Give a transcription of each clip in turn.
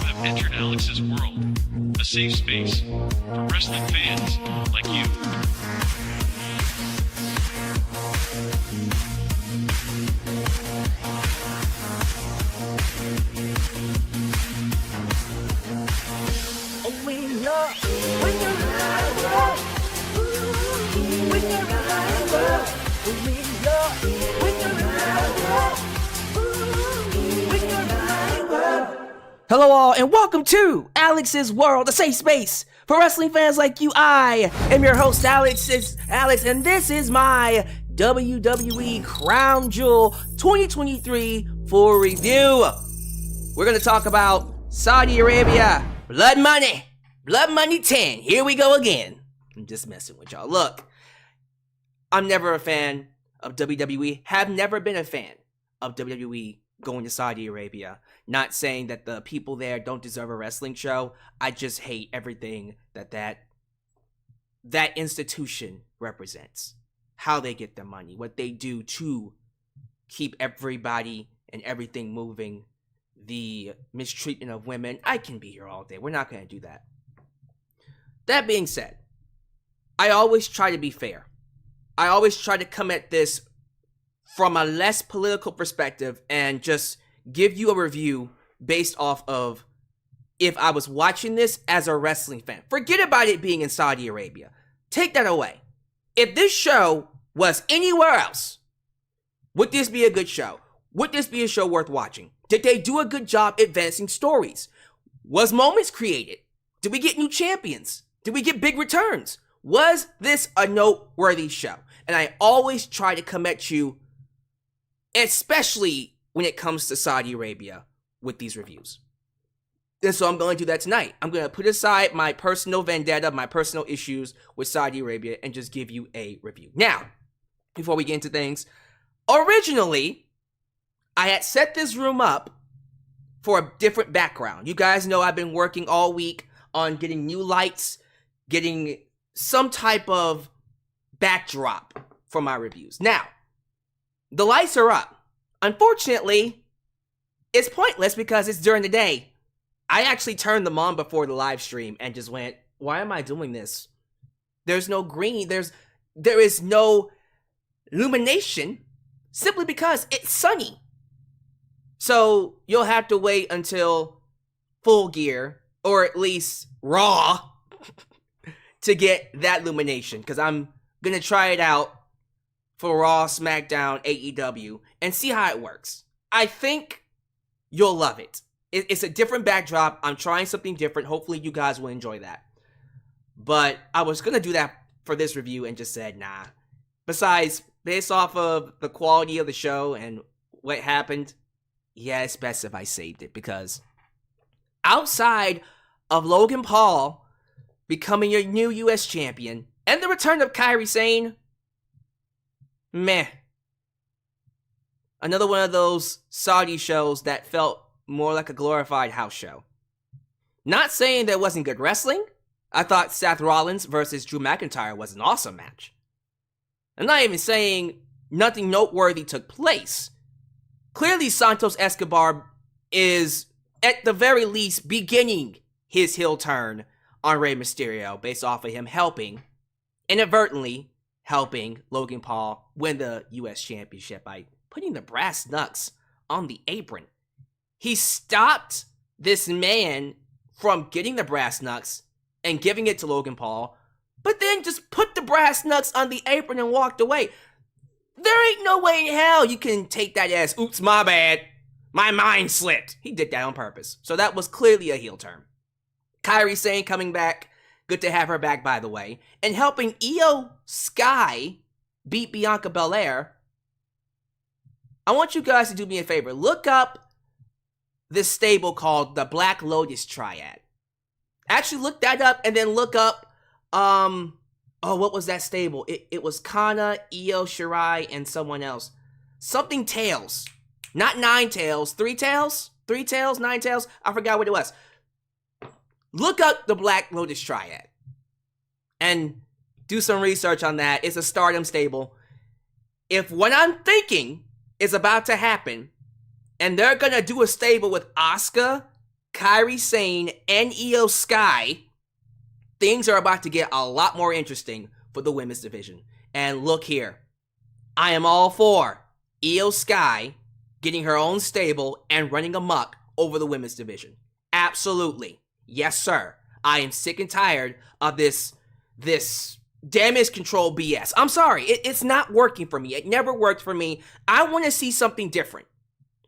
have entered Alyx's world, a safe space for wrestling fans like you. Hello all, and welcome to Alyx's World, a safe space for wrestling fans like you. I am your host, Alyx, and this is my WWE Crown Jewel 2023 full review. We're going to talk about Saudi Arabia, Blood Money 10. Here we go again. I'm just messing with y'all. Look, I'm never a fan of WWE, have never been a fan of WWE going to Saudi Arabia. Not saying that the people there don't deserve a wrestling show. I just hate everything that institution represents. How they get their money, what they do to keep everybody and everything moving, the mistreatment of women. I can be here all day. We're not going to do that. That being said, I always try to be fair. I always try to come at this from a less political perspective and just give you a review based off of if I was watching this as a wrestling fan. Forget about it being in Saudi Arabia. Take that away. If this show was anywhere else, would this be a good show? Would this be a show worth watching? Did they do a good job advancing stories? Was moments created? Did we get new champions? Did we get big returns? Was this a noteworthy show? And I always try to come at you, especially when it comes to Saudi Arabia, with these reviews. And so I'm going to do that tonight. I'm going to put aside my personal vendetta, my personal issues with Saudi Arabia, and just give you a review. Now, before we get into things, originally, I had set this room up for a different background. You guys know I've been working all week on getting new lights, getting some type of backdrop for my reviews. Now, the lights are up. Unfortunately, it's pointless because it's during the day. I actually turned them on before the live stream and just went, why am I doing this? There's no green. There is no illumination simply because it's sunny. So you'll have to wait until Full Gear, or at least Raw, to get that illumination, because I'm going to try it out for Raw, SmackDown, AEW, and see how it works. I think you'll love it. It's a different backdrop. I'm trying something different. Hopefully you guys will enjoy that. But I was going to do that for this review and just said, nah. Besides, based off of the quality of the show and what happened, yeah, it's best if I saved it, because outside of Logan Paul becoming your new US champion and the return of Kairi Sane, meh. Another one of those Saudi shows that felt more like a glorified house show. Not saying there wasn't good wrestling. I thought Seth Rollins versus Drew McIntyre was an awesome match. I'm not even saying nothing noteworthy took place. Clearly Santos Escobar is, at the very least, beginning his heel turn on Rey Mysterio based off of him inadvertently helping Logan Paul win the US Championship by putting the brass knucks on the apron. He stopped this man from getting the brass knucks and giving it to Logan Paul, but then just put the brass knucks on the apron and walked away. There ain't no way in hell you can take that as, oops, my bad, my mind slipped. He did that on purpose. So that was clearly a heel turn. Kairi Sane coming back, good to have her back, by the way, and helping Iyo Sky beat Bianca Belair. I want you guys to do me a favor. Look up this stable called the Black Lotus Triad. Actually, look that up, and then look up, what was that stable? It was Kana, Iyo Shirai, and someone else. Something Tails. Not 9 Tails. 3 Tails? 3 Tails? 9 Tails? I forgot what it was. Look up the Black Lotus Triad. And do some research on that. It's a Stardom stable. If what I'm thinking is about to happen, and they're gonna do a stable with Asuka, Kairi Sane and Iyo Sky, things are about to get a lot more interesting for the women's division. And look here, I am all for Iyo Sky getting her own stable and running amok over the women's division. Absolutely. Yes, sir. I am sick and tired of this damage control BS. I'm sorry. It's not working for me. It never worked for me. I want to see something different.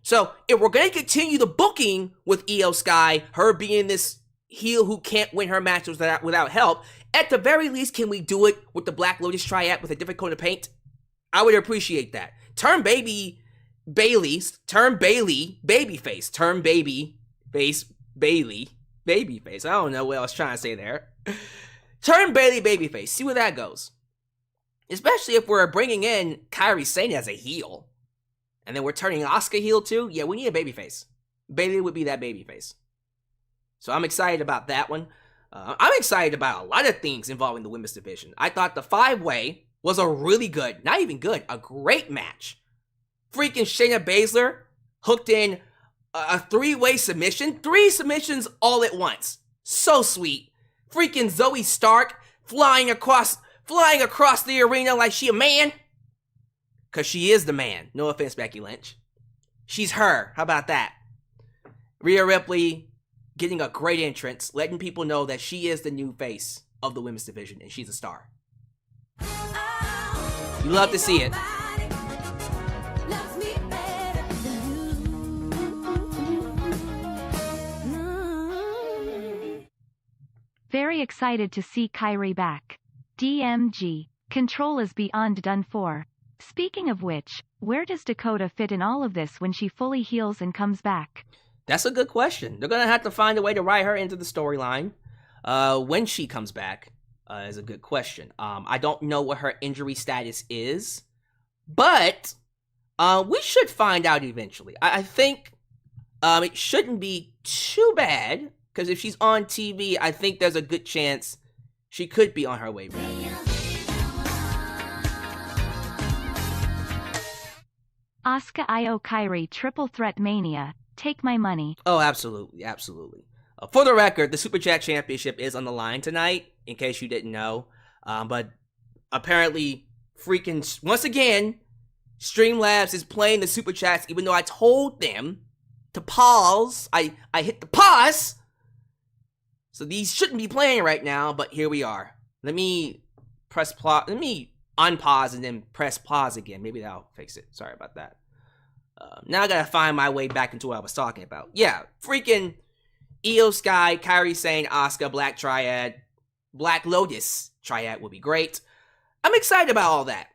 So if we're going to continue the booking with Iyo Sky, her being this heel who can't win her matches without help, at the very least, can we do it with the Black Lotus Triad with a different coat of paint? I would appreciate that. Turn Bayley babyface. Turn Bayley babyface. I don't know what I was trying to say there. Turn Bayley babyface. See where that goes. Especially if we're bringing in Kairi Sane as a heel. And then we're turning Asuka heel too. Yeah, we need a babyface. Bayley would be that babyface. So I'm excited about that one. I'm excited about a lot of things involving the women's division. I thought the 5-way was a really good, not even good, a great match. Freaking Shayna Baszler hooked in a 3-way submission. 3 submissions all at once. So sweet. Freaking Zoe Stark flying across the arena like she a man. Because she is the man. No offense, Becky Lynch. She's her. How about that? Rhea Ripley getting a great entrance, letting people know that she is the new face of the women's division, and she's a star. You love to see it. Very excited to see Kairi back. DMG. Control is beyond done for. Speaking of which, where does Dakota fit in all of this when she fully heals and comes back? That's a good question. They're going to have to find a way to write her into the storyline. When she comes back is a good question. I don't know what her injury status is, but we should find out eventually. I think it shouldn't be too bad, because if she's on TV, I think there's a good chance she could be on her way back. Asuka Iyo Kairi Triple Threat Mania. Take my money. Oh, absolutely, absolutely. For the record, the Super Chat Championship is on the line tonight, in case you didn't know. But apparently, once again, Streamlabs is playing the Super Chats, even though I told them to pause. I hit the pause. So these shouldn't be playing right now, but here we are. Let me unpause and then press pause again. Maybe that'll fix it. Sorry about that. Now I gotta find my way back into what I was talking about. Yeah, freaking Iyo Sky, Kairi Sane, Asuka, Black Lotus Triad would be great. I'm excited about all that.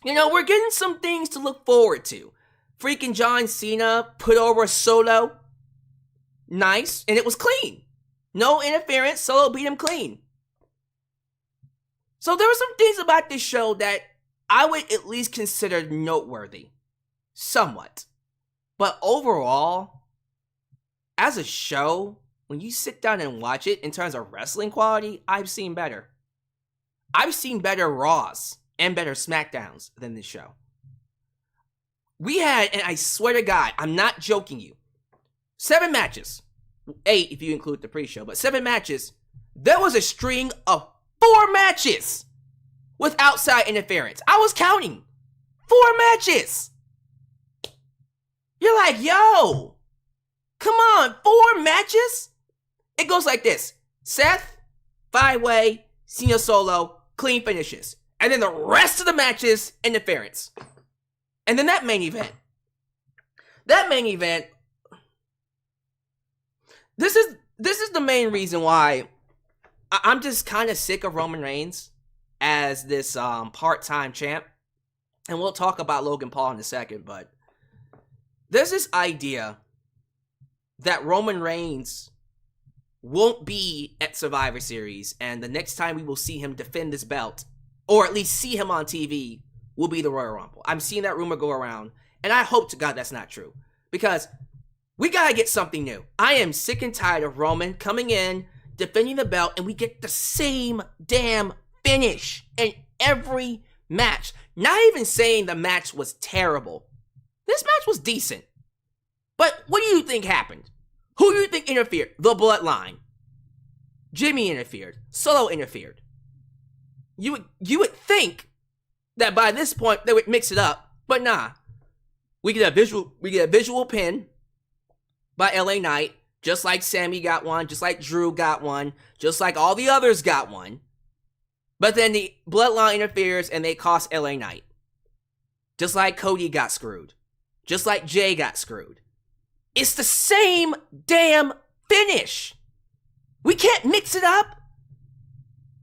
You know, we're getting some things to look forward to. Freaking John Cena put over Solo. Nice, and it was clean. No interference, Solo beat him clean. So there were some things about this show that I would at least consider noteworthy. Somewhat. But overall, as a show, when you sit down and watch it in terms of wrestling quality, I've seen better. I've seen better Raws and better SmackDowns than this show. We had, and I swear to God, I'm not joking you, 7 matches. 8 if you include the pre-show, but 7 matches. There was a string of 4 matches with outside interference. I was counting. 4 matches. You're like, yo, come on, 4 matches? It goes like this. Seth, 5-way, Cena Solo, clean finishes. And then the rest of the matches, interference. And then that main event. This is the main reason why I'm just kind of sick of Roman Reigns as this part-time champ. And we'll talk about Logan Paul in a second, but there's this idea that Roman Reigns won't be at Survivor Series, and the next time we will see him defend this belt, or at least see him on TV, will be the Royal Rumble. I'm seeing that rumor go around, and I hope to God that's not true, because we gotta get something new. I am sick and tired of Roman coming in, defending the belt, and we get the same damn finish in every match. Not even saying the match was terrible. This match was decent. But what do you think happened? Who do you think interfered? The Bloodline. Jimmy interfered. Solo interfered. You would think that by this point they would mix it up, but nah. We get a visual pin by LA Knight, just like Sammy got one, just like Drew got one, just like all the others got one. But then the Bloodline interferes and they cost LA Knight. Just like Cody got screwed. Just like Jay got screwed. It's the same damn finish. We can't mix it up.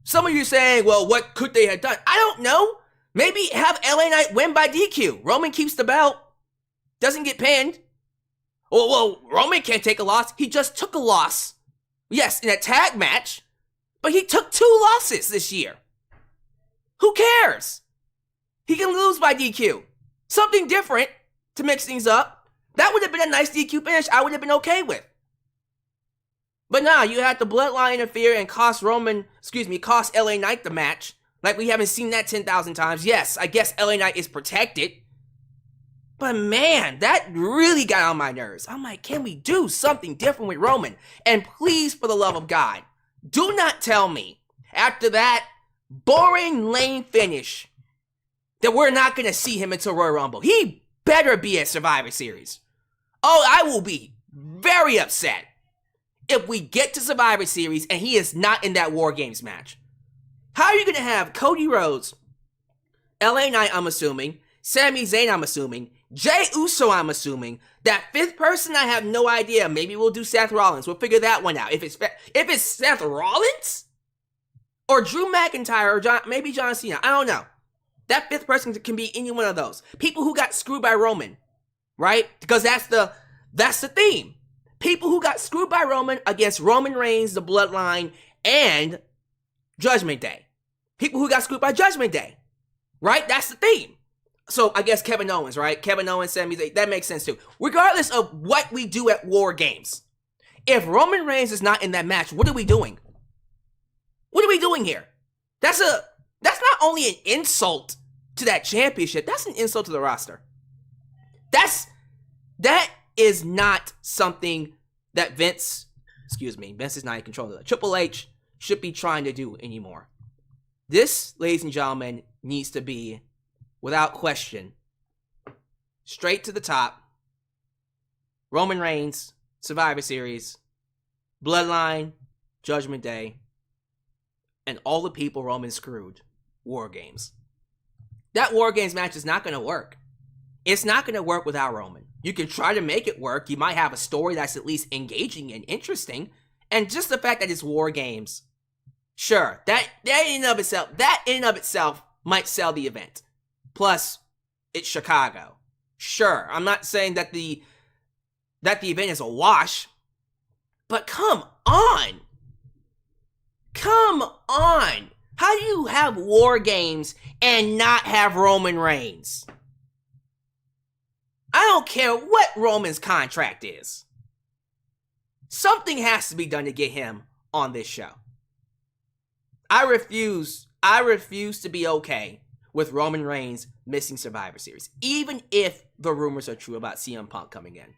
Some of you saying, well, what could they have done? I don't know. Maybe have LA Knight win by DQ. Roman keeps the belt. Doesn't get pinned. Well, Roman can't take a loss. He just took a loss. Yes, in a tag match. But he took 2 losses this year. Who cares? He can lose by DQ. Something different to mix things up. That would have been a nice DQ finish I would have been okay with. But nah, you had the Bloodline interfere and cost LA Knight the match. Like we haven't seen that 10,000 times. Yes, I guess LA Knight is protected. But man, that really got on my nerves. I'm like, can we do something different with Roman? And please, for the love of God, do not tell me after that boring, lame finish that we're not going to see him until Royal Rumble. He better be at Survivor Series. Oh, I will be very upset if we get to Survivor Series and he is not in that War Games match. How are you going to have Cody Rhodes, LA Knight, I'm assuming, Sami Zayn, I'm assuming, Jey Uso, I'm assuming, that 5th person, I have no idea. Maybe we'll do Seth Rollins. We'll figure that one out. If it's Seth Rollins or Drew McIntyre or maybe John Cena, I don't know. That 5th person can be any one of those. People who got screwed by Roman, right? Because that's the theme. People who got screwed by Roman against Roman Reigns, the Bloodline, and Judgment Day. People who got screwed by Judgment Day, right? That's the theme. So I guess Kevin Owens, right? Kevin Owens, Sami Zayn, that makes sense too. Regardless of what we do at War Games, if Roman Reigns is not in that match, what are we doing? What are we doing here? That's not only an insult to that championship, that's an insult to the roster. That is not something that Vince is not in control of. Triple H should be trying to do anymore. This, ladies and gentlemen, needs to be, without question, straight to the top. Roman Reigns, Survivor Series, Bloodline, Judgment Day, and all the people Roman screwed, War Games. That War Games match is not going to work. It's not going to work without Roman. You can try to make it work. You might have a story that's at least engaging and interesting. And just the fact that it's War Games, sure, that in and of itself might sell the event. Plus, it's Chicago. Sure, I'm not saying that the event is a wash, but come on. Come on. How do you have War Games and not have Roman Reigns? I don't care what Roman's contract is. Something has to be done to get him on this show. I refuse to be okay with Roman Reigns missing Survivor Series, even if the rumors are true about CM Punk coming in.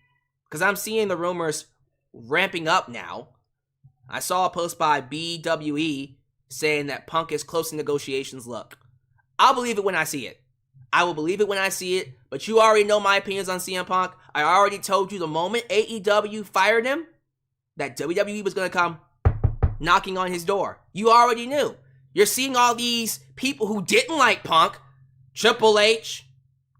Because I'm seeing the rumors ramping up now. I saw a post by BWE saying that Punk is close to negotiations. Look, I'll believe it when I see it. I will believe it when I see it, but you already know my opinions on CM Punk. I already told you the moment AEW fired him, that WWE was going to come knocking on his door. You already knew. You're seeing all these people who didn't like Punk, Triple H,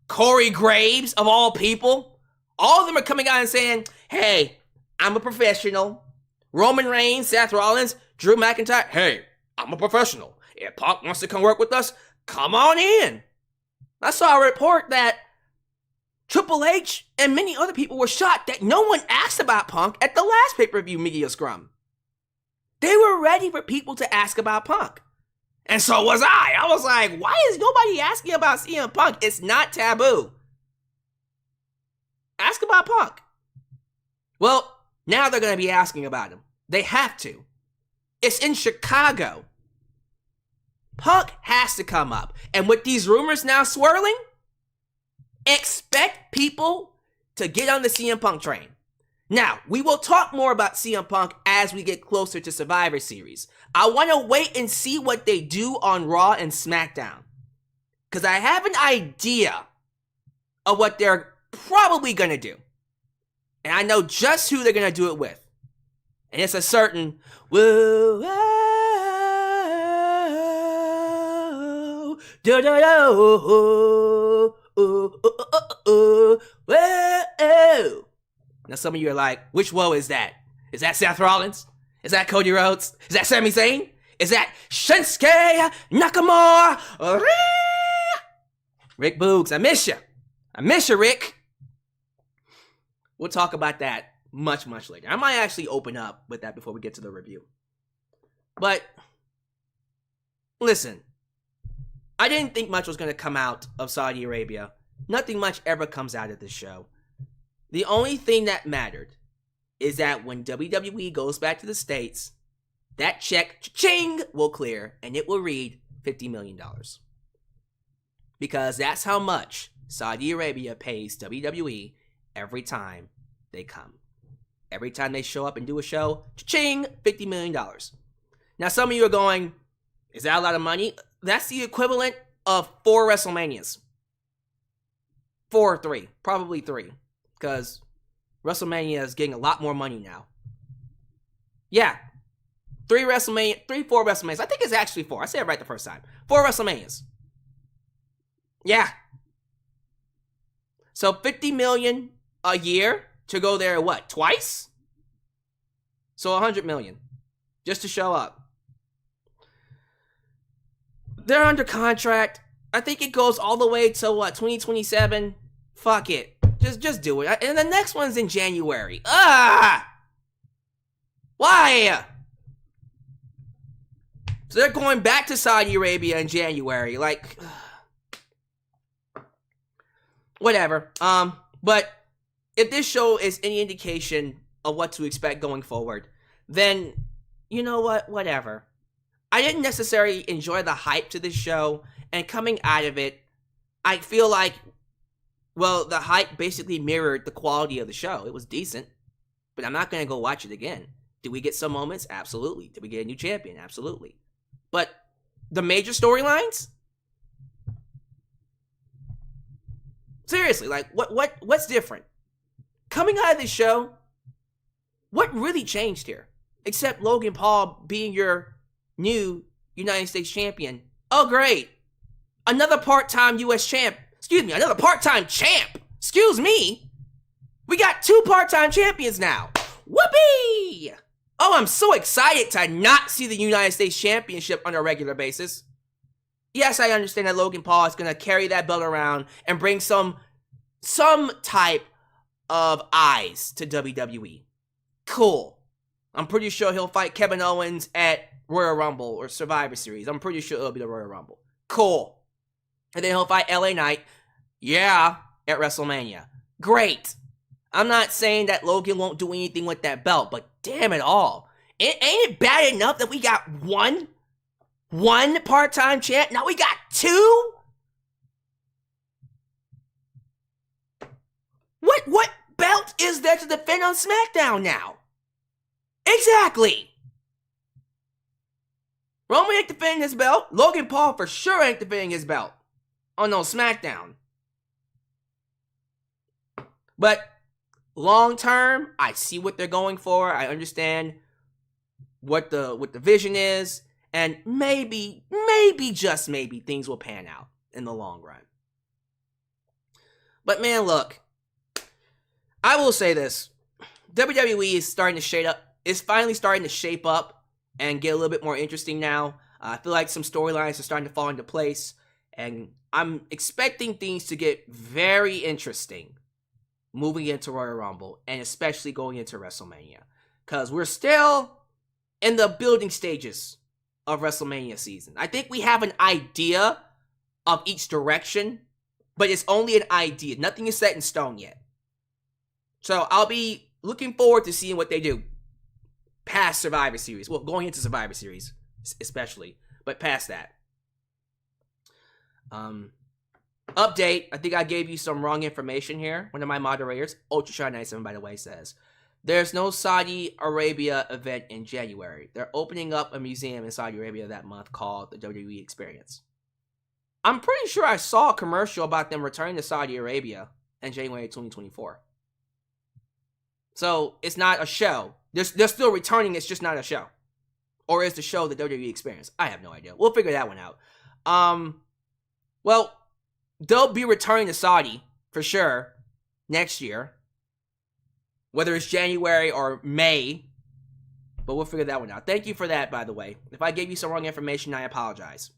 Corey Graves, of all people. All of them are coming out and saying, hey, I'm a professional. Roman Reigns, Seth Rollins, Drew McIntyre, hey, I'm a professional. If Punk wants to come work with us, come on in. I saw a report that Triple H and many other people were shocked that no one asked about Punk at the last pay-per-view media scrum. They were ready for people to ask about Punk. And so was I. I was like, why is nobody asking about CM Punk? It's not taboo. Ask about Punk. Well, now they're going to be asking about him. They have to. It's in Chicago. Punk has to come up. And with these rumors now swirling, expect people to get on the CM Punk train. Now, we will talk more about CM Punk as we get closer to Survivor Series. I want to wait and see what they do on Raw and SmackDown. Because I have an idea of what they're probably going to do. And I know just who they're going to do it with. And it's a certain, whoa, whoa, da, da, da, oh, oh, oh, oh, oh, whoa. Now some of you are like, which whoa is that? Is that Seth Rollins? Is that Cody Rhodes? Is that Sami Zayn? Is that Shinsuke Nakamura? Rick Boogs, I miss you. I miss you, Rick. We'll talk about that much, much later. I might actually open up with that before we get to the review. But, listen. I didn't think much was going to come out of Saudi Arabia. Nothing much ever comes out of this show. The only thing that mattered is that when WWE goes back to the States, that check, cha-ching, will clear, and it will read $50 million. Because that's how much Saudi Arabia pays WWE every time they come. Every time they show up and do a show, cha-ching, $50 million. Now, some of you are going, is that a lot of money? That's the equivalent of 4 WrestleManias. 4 or 3. Probably 3. Because WrestleMania is getting a lot more money now. Yeah. 4 WrestleManias. I think it's actually 4. I said it right the first time. 4 WrestleManias. Yeah. So $50 million a year to go there, what, twice? So $100 million. Just to show up. They're under contract. I think it goes all the way to, what, 2027? Fuck it. Just do it. And the next one's in January. Why? So they're going back to Saudi Arabia in January. Like, whatever. But if this show is any indication of what to expect going forward, then, you know what? Whatever. I didn't necessarily enjoy the hype to this show. And coming out of it, I feel like, well, the hype basically mirrored the quality of the show. It was decent, but I'm not going to go watch it again. Did we get some moments? Absolutely. Did we get a new champion? Absolutely. But the major storylines? Seriously, like, what's different? Coming out of this show, what really changed here? Except Logan Paul being your new United States champion. Oh, great. Another part-time U.S. champ. Excuse me, another part-time champ. Excuse me. We got 2 part-time champions now. Whoopee! Oh, I'm so excited to not see the United States Championship on a regular basis. Yes, I understand that Logan Paul is going to carry that belt around and bring some type of eyes to WWE. Cool. I'm pretty sure he'll fight Kevin Owens at Royal Rumble or Survivor Series. I'm pretty sure it'll be the Royal Rumble. Cool. And then he'll fight LA Knight. Yeah, at WrestleMania. Great. I'm not saying that Logan won't do anything with that belt, but damn it all. Ain't it bad enough that we got one part-time champ? Now we got 2? What belt is there to defend on SmackDown now? Exactly. Roman ain't defending his belt. Logan Paul for sure ain't defending his belt on no SmackDown. But long term, I see what they're going for. I understand what the vision is, and maybe just maybe things will pan out in the long run. But man, look, I will say this: WWE is starting to shape up. It's finally starting to shape up and get a little bit more interesting now. I feel like some storylines are starting to fall into place, and I'm expecting things to get very interesting moving into Royal Rumble, and especially going into WrestleMania. Because we're still in the building stages of WrestleMania season. I think we have an idea of each direction, but it's only an idea. Nothing is set in stone yet. So I'll be looking forward to seeing what they do past Survivor Series. Well, going into Survivor Series, especially. But past that. Update. I think I gave you some wrong information here. One of my moderators, UltraShine97, by the way, says there's no Saudi Arabia event in January. They're opening up a museum in Saudi Arabia that month called the WWE Experience. I'm pretty sure I saw a commercial about them returning to Saudi Arabia in January 2024. So it's not a show. They're still returning, it's just not a show. Or is the show the WWE Experience? I have no idea. We'll figure that one out. Well, they'll be returning to Saudi for sure next year. Whether it's January or May. But we'll figure that one out. Thank you for that, by the way. If I gave you some wrong information, I apologize.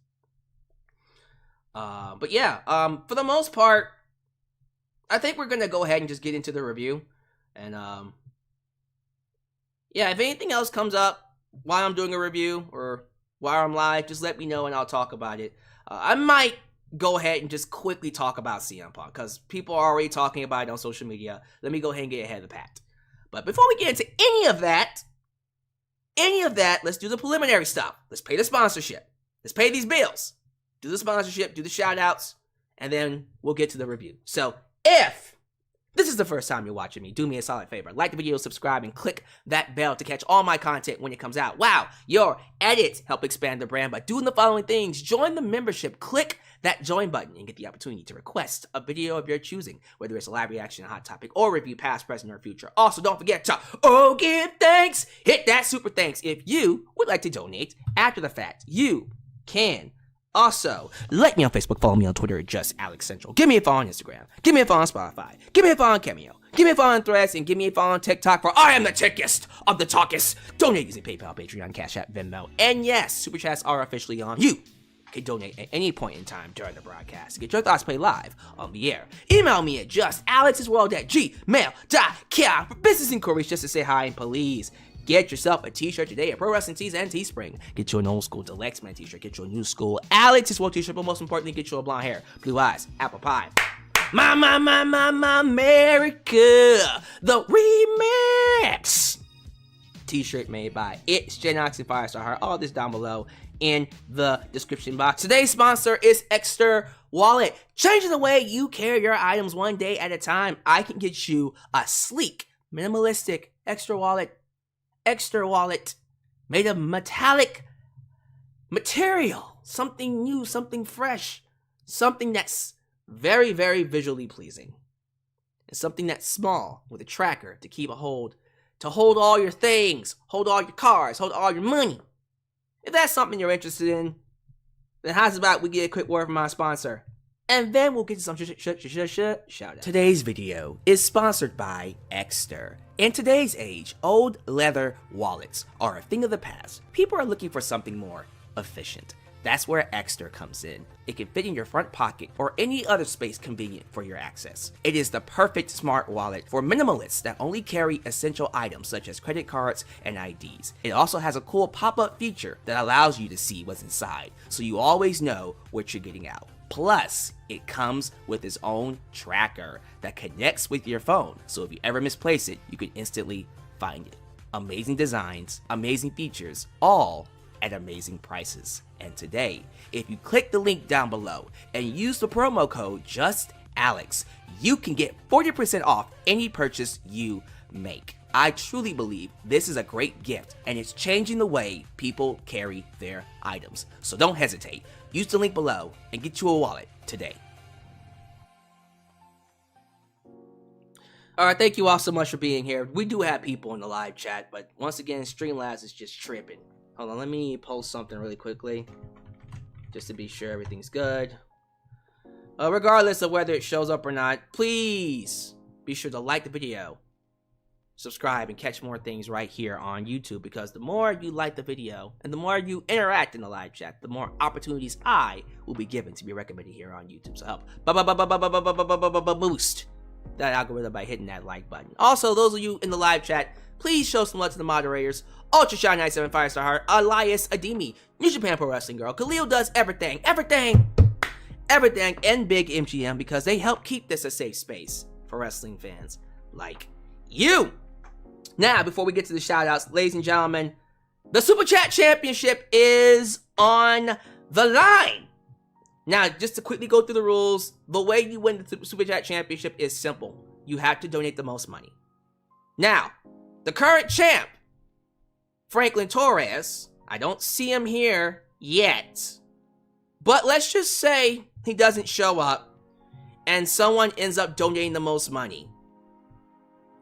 But yeah, for the most part, I think we're going to go ahead and just get into the review. And, yeah, if anything else comes up while I'm doing a review or while I'm live, just let me know and I'll talk about it. I might go ahead and just quickly talk about CM Punk because people are already talking about it on social media. Let me go ahead and get ahead of the pack. But before we get into any of that, let's do the preliminary stuff. Let's pay the sponsorship. Let's pay these bills. Do the sponsorship, do the shout outs, and then we'll get to the review. So if this is the first time you're watching me, do me a solid favor. Like the video, subscribe, and click that bell to catch all my content when it comes out. Wow, your edits help expand the brand by doing the following things. Join the membership. Click that join button and get the opportunity to request a video of your choosing, whether it's a live reaction, a hot topic, or review past, present, or future. Also, don't forget to give thanks. Hit that super thanks if you would like to donate after the fact. You can also like me on Facebook, follow me on Twitter, just Alyx Central. Give me a follow on Instagram. Give me a follow on Spotify. Give me a follow on Cameo. Give me a follow on Threads, and give me a follow on TikTok, for I am the tickest of the talkest. Donate using PayPal, Patreon, Cash App, Venmo, and yes, Super Chats are officially on. You can donate at any point in time during the broadcast to get your thoughts played live on the air. Email me at justAlexsworld@gmail.com for business inquiries, just to say hi and please get yourself a t-shirt today at Pro Wrestling Tees and Teespring. Get you an old school Deluxe Man t-shirt. Get you a new school Alex's World t-shirt. But most importantly, get you a blonde hair, blue eyes, apple pie. My America, the remix t-shirt made by It's Genox and Firestar Heart. All this down below in the description box. Today's sponsor is Extra Wallet. Changing the way you carry your items one day at a time. I can get you a sleek, minimalistic Extra Wallet made of metallic material, something new, something fresh, something that's very, very visually pleasing, and something that's small with a tracker to keep a hold, to hold all your things, hold all your cars, hold all your money. If that's something you're interested in, then how's about we get a quick word from our sponsor, and then we'll get to some shout out. Today's video is sponsored by Exter. In today's age, old leather wallets are a thing of the past. People are looking for something more efficient. That's where Exter comes in. It can fit in your front pocket or any other space convenient for your access. It is the perfect smart wallet for minimalists that only carry essential items such as credit cards and IDs. It also has a cool pop-up feature that allows you to see what's inside, so you always know what you're getting out. Plus, it comes with its own tracker that connects with your phone, so if you ever misplace it, you can instantly find it. Amazing designs, amazing features, all at amazing prices. And today, if you click the link down below and use the promo code JustAlex, you can get 40% off any purchase you make. I truly believe this is a great gift, and it's changing the way people carry their items. So don't hesitate. Use the link below and get you a wallet today. Alright, thank you all so much for being here. We do have people in the live chat, but once again, Streamlabs is just tripping. Hold on, let me post something really quickly, just to be sure everything's good. Regardless of whether it shows up or not, please be sure to like the video, subscribe, and catch more things right here on YouTube, because the more you like the video and the more you interact in the live chat, the more opportunities I will be given to be recommended here on YouTube. So help boost that algorithm by hitting that like button. Also, those of you in the live chat, please show some love to the moderators: Ultra Shy 97, Firestar Heart, Elias Ademi, New Japan Pro Wrestling Girl, Khalil does everything, and Big MGM, because they help keep this a safe space for wrestling fans like you. Now, before we get to the shoutouts, ladies and gentlemen, the Super Chat Championship is on the line. Now, just to quickly go through the rules, the way you win the Super Chat Championship is simple. You have to donate the most money. Now, The current champ, Franklin Torres, I don't see him here yet. But let's just say he doesn't show up and someone ends up donating the most money.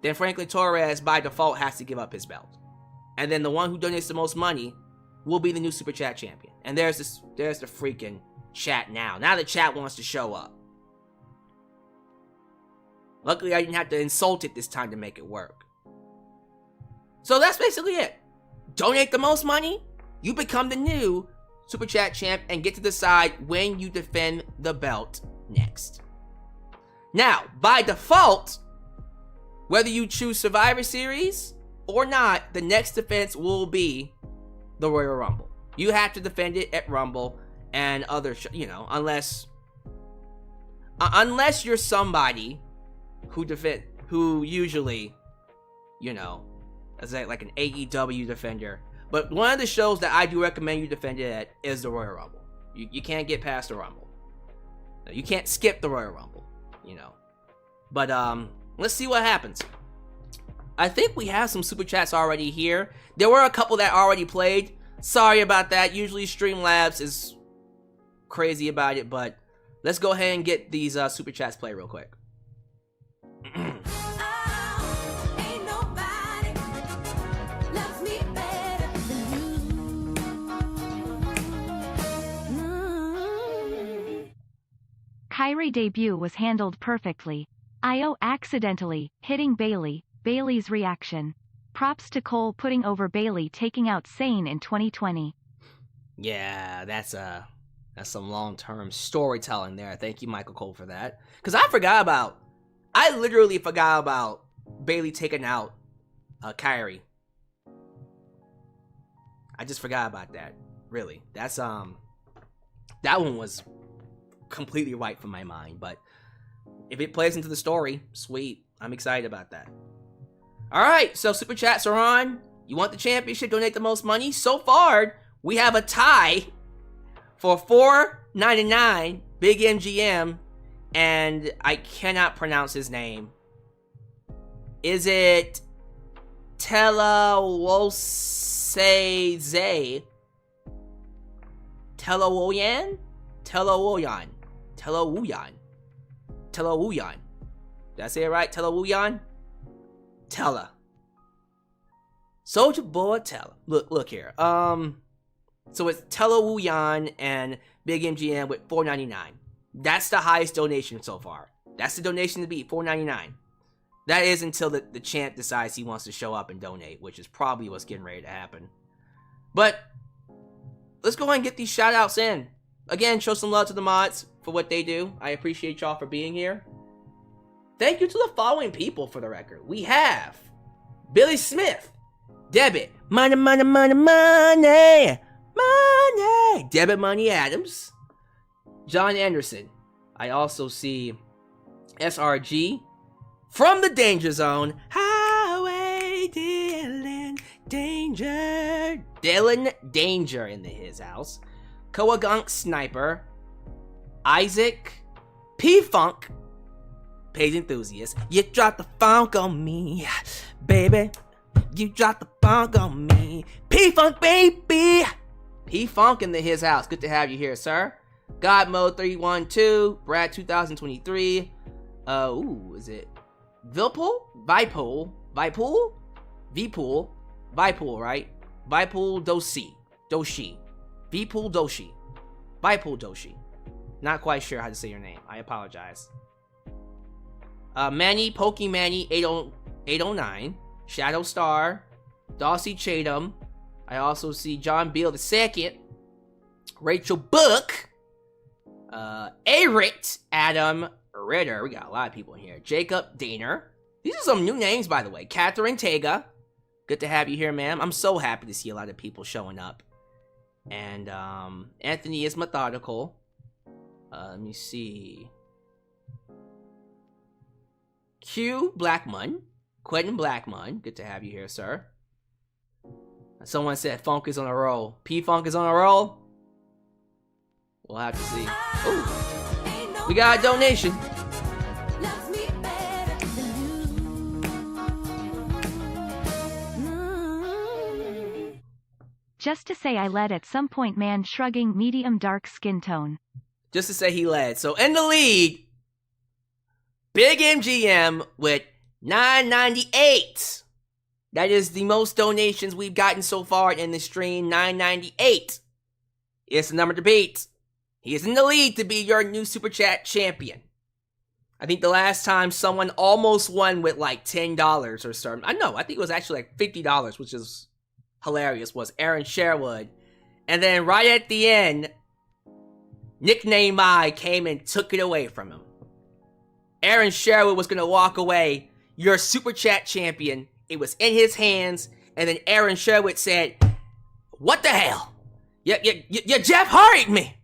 Then Franklin Torres, by default, has to give up his belt. And then the one who donates the most money will be the new Super Chat champion. And there's the freaking chat now. Now the chat wants to show up. Luckily, I didn't have to insult it this time to make it work. So that's basically it. Donate the most money, you become the new Super Chat champ and get to decide when you defend the belt next. Now, by default, whether you choose Survivor Series or not, the next defense will be the Royal Rumble. You have to defend it at Rumble and other, unless you're somebody who usually, as like an AEW defender. But one of the shows that I do recommend you defend it at is the Royal Rumble. You can't get past the Rumble. You can't skip the Royal Rumble, But let's see what happens. I think we have some Super Chats already here. There were a couple that already played. Sorry about that. Usually Streamlabs is crazy about it, but let's go ahead and get these Super Chats played real quick. Kairi debut was handled perfectly. Iyo accidentally hitting Bayley. Bayley's reaction. Props to Cole putting over Bayley taking out Sane in 2020. Yeah, that's some long-term storytelling there. Thank you, Michael Cole, for that. Because I literally forgot about Bayley taking out Kairi. I just forgot about that. Really. That's, that one was completely right from my mind. But if it plays into the story, sweet. I'm excited about that. Alright, so Super Chats are on. You want the championship, donate the most money. So far, we have a tie for $4.99, Big MGM, and I cannot pronounce his name. Is it Telawoseze? Telawuyan? Did I say it right? Telawuyan? Tella. Soulja Boy Tella. Look here. So it's Telawuyan and Big MGM with $4.99. That's the highest donation so far. That's the donation to beat, $4.99. That is until the champ decides he wants to show up and donate, which is probably what's getting ready to happen. But let's go ahead and get these shout outs in. Again, show some love to the mods for what they do. I appreciate y'all for being here. Thank you to the following people for the record. We have Billy Smith, Debit, Money, Debit Money Adams, John Anderson. I also see SRG from the Danger Zone, Highway Dylan Danger, Dylan Danger in his house, Kawagunk Sniper, Isaac, P-Funk, Page Enthusiast. You dropped the funk on me, baby. You dropped the funk on me. P-Funk, baby. P-Funk in his house. Good to have you here, sir. God Mode 312. Brad 2023. Is it Vilpool? Vipool? Vipool? Vpool? Vipool, right? Vipool Doshi. Vpool Doshi. Vipool Doshi. Not quite sure how to say your name. I apologize. Manny, Pokemanny 809, Shadow Star, Dawsey Chatham. I also see John Beal II, Rachel Book, Arit, Adam Ritter. We got a lot of people in here. Jacob Daner. These are some new names, by the way. Catherine Tega. Good to have you here, ma'am. I'm so happy to see a lot of people showing up. And Anthony is methodical. Let me see. Q Blackmun, Quentin Blackmun, good to have you here, sir. Someone said Funk is on a roll. P-Funk is on a roll? We'll have to see. Ooh, we got a donation. Just to say I led at some point, man, shrugging, medium dark skin tone. Just to say he led. So in the lead, Big MGM with $9.98. That is the most donations we've gotten so far in the stream, $9.98. It's the number to beat. He is in the lead to be your new Super Chat champion. I think the last time someone almost won with like $10 or something, I think it was actually like $50, which is hilarious, was Aaron Sherwood. And then right at the end, Nickname I came and took it away from him. Aaron Sherwood was going to walk away, your Super Chat champion. It was in his hands, and then Aaron Sherwood said, "What the hell? You Jeff Hardy'd me."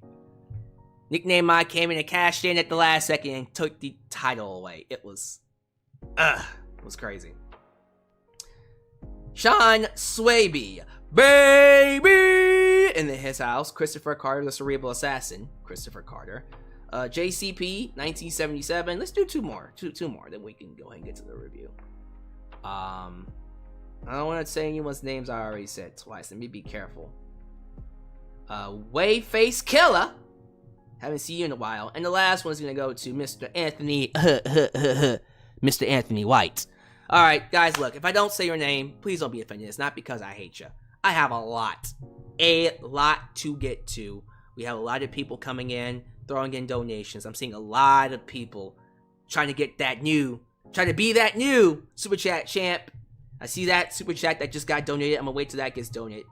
Nickname I came in and cashed in at the last second and took the title away. It was crazy. Sean Swaby, baby, in his house. Christopher Carter, the cerebral assassin. Christopher Carter. JCP, 1977. Let's do two more, then we can go ahead and get to the review. I don't want to say anyone's names I already said twice. Let me be careful. Wayface Killer. Haven't seen you in a while. And the last one's gonna go to Mr. Anthony, Mr. Anthony White. All right, guys, look, if I don't say your name, please don't be offended. It's not because I hate you. I have a lot to get to. We have a lot of people coming in, throwing in donations. I'm seeing a lot of people trying to be that new Super Chat champ. I see that Super Chat that just got donated. I'm gonna wait till that gets donated.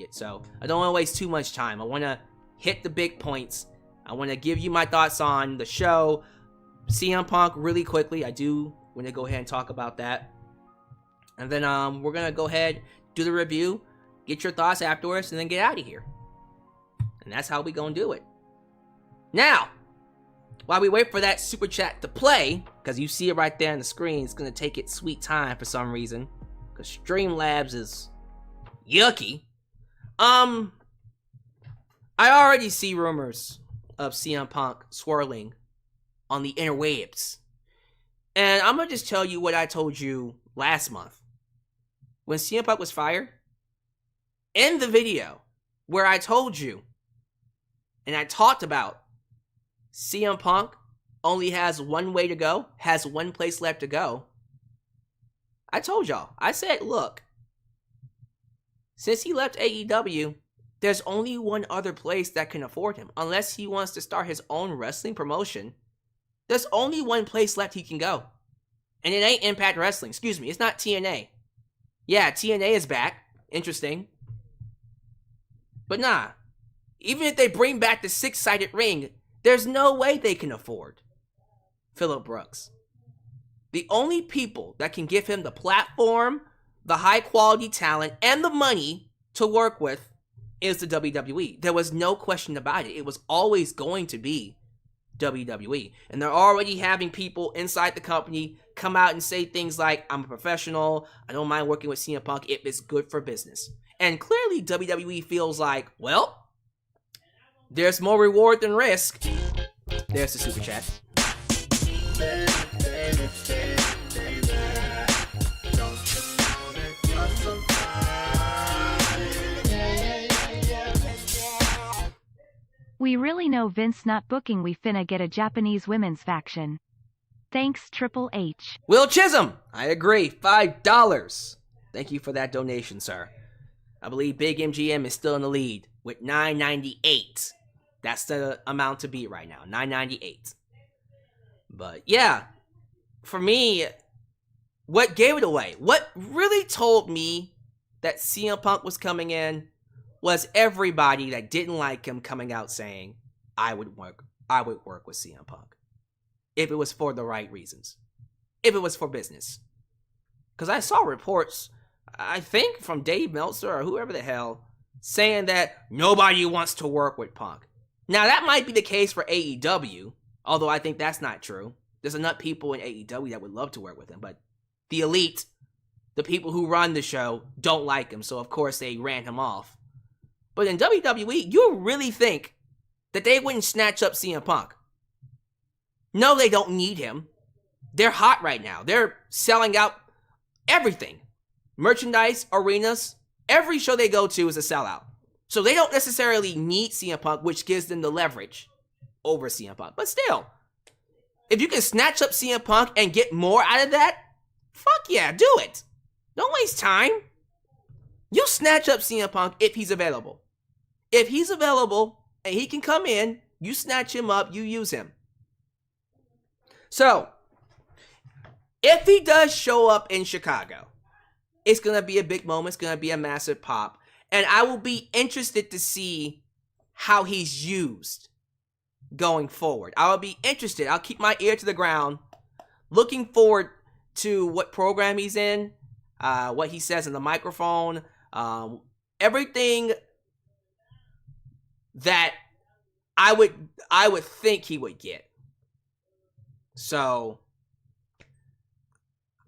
So I don't want to waste too much time. I want to hit the big points. I want to give you my thoughts on the show, CM Punk really quickly. I do want to go ahead and talk about that. And then we're going to go ahead, do the review, get your thoughts afterwards, and then get out of here. And that's how we going to do it. Now, while we wait for that Super Chat to play, because you see it right there on the screen, it's going to take its sweet time for some reason, because Streamlabs is yucky. I already see rumors of CM Punk swirling on the interwebs. And I'm going to just tell you what I told you last month. When CM Punk was fired, in the video where I told you, and I talked about CM Punk only has one way to go, has one place left to go, I told y'all, I said, look, since he left AEW, there's only one other place that can afford him. Unless he wants to start his own wrestling promotion, there's only one place left he can go. And it ain't Impact Wrestling. Excuse me, it's not TNA. Yeah, TNA is back. Interesting. But nah. Even if they bring back the six-sided ring, there's no way they can afford Phillip Brooks. The only people that can give him the platform, the high-quality talent, and the money to work with is the WWE. There was no question about it. It was always going to be WWE. And they're already having people inside the company come out and say things like, I'm a professional, I don't mind working with CM Punk if it's good for business. And clearly WWE feels like, well, there's more reward than risk. There's the Super Chat. We really know Vince not booking, we finna get a Japanese women's faction. Thanks, Triple H. Will Chisholm, I agree, $5. Thank you for that donation, sir. I believe Big MGM is still in the lead with $9.98. That's the amount to beat right now, $9.98. But yeah, for me, what gave it away, what really told me that CM Punk was coming in, was everybody that didn't like him coming out saying, I would work with CM Punk. If it was for the right reasons. If it was for business. Because I saw reports, I think from Dave Meltzer or whoever the hell, saying that nobody wants to work with Punk. Now that might be the case for AEW, although I think that's not true. There's enough people in AEW that would love to work with him, but the elite, the people who run the show, don't like him, so of course they ran him off. But in WWE, you really think that they wouldn't snatch up CM Punk? No, they don't need him. They're hot right now. They're selling out everything. Merchandise, arenas, every show they go to is a sellout. So they don't necessarily need CM Punk, which gives them the leverage over CM Punk. But still, if you can snatch up CM Punk and get more out of that, fuck yeah, do it. Don't waste time. You snatch up CM Punk if he's available. If he's available and he can come in, you snatch him up, you use him. So, if he does show up in Chicago, it's going to be a big moment. It's going to be a massive pop. And I will be interested to see how he's used going forward. I will be interested. I'll keep my ear to the ground, looking forward to what program he's in, what he says in the microphone, everything that I would think he would get. So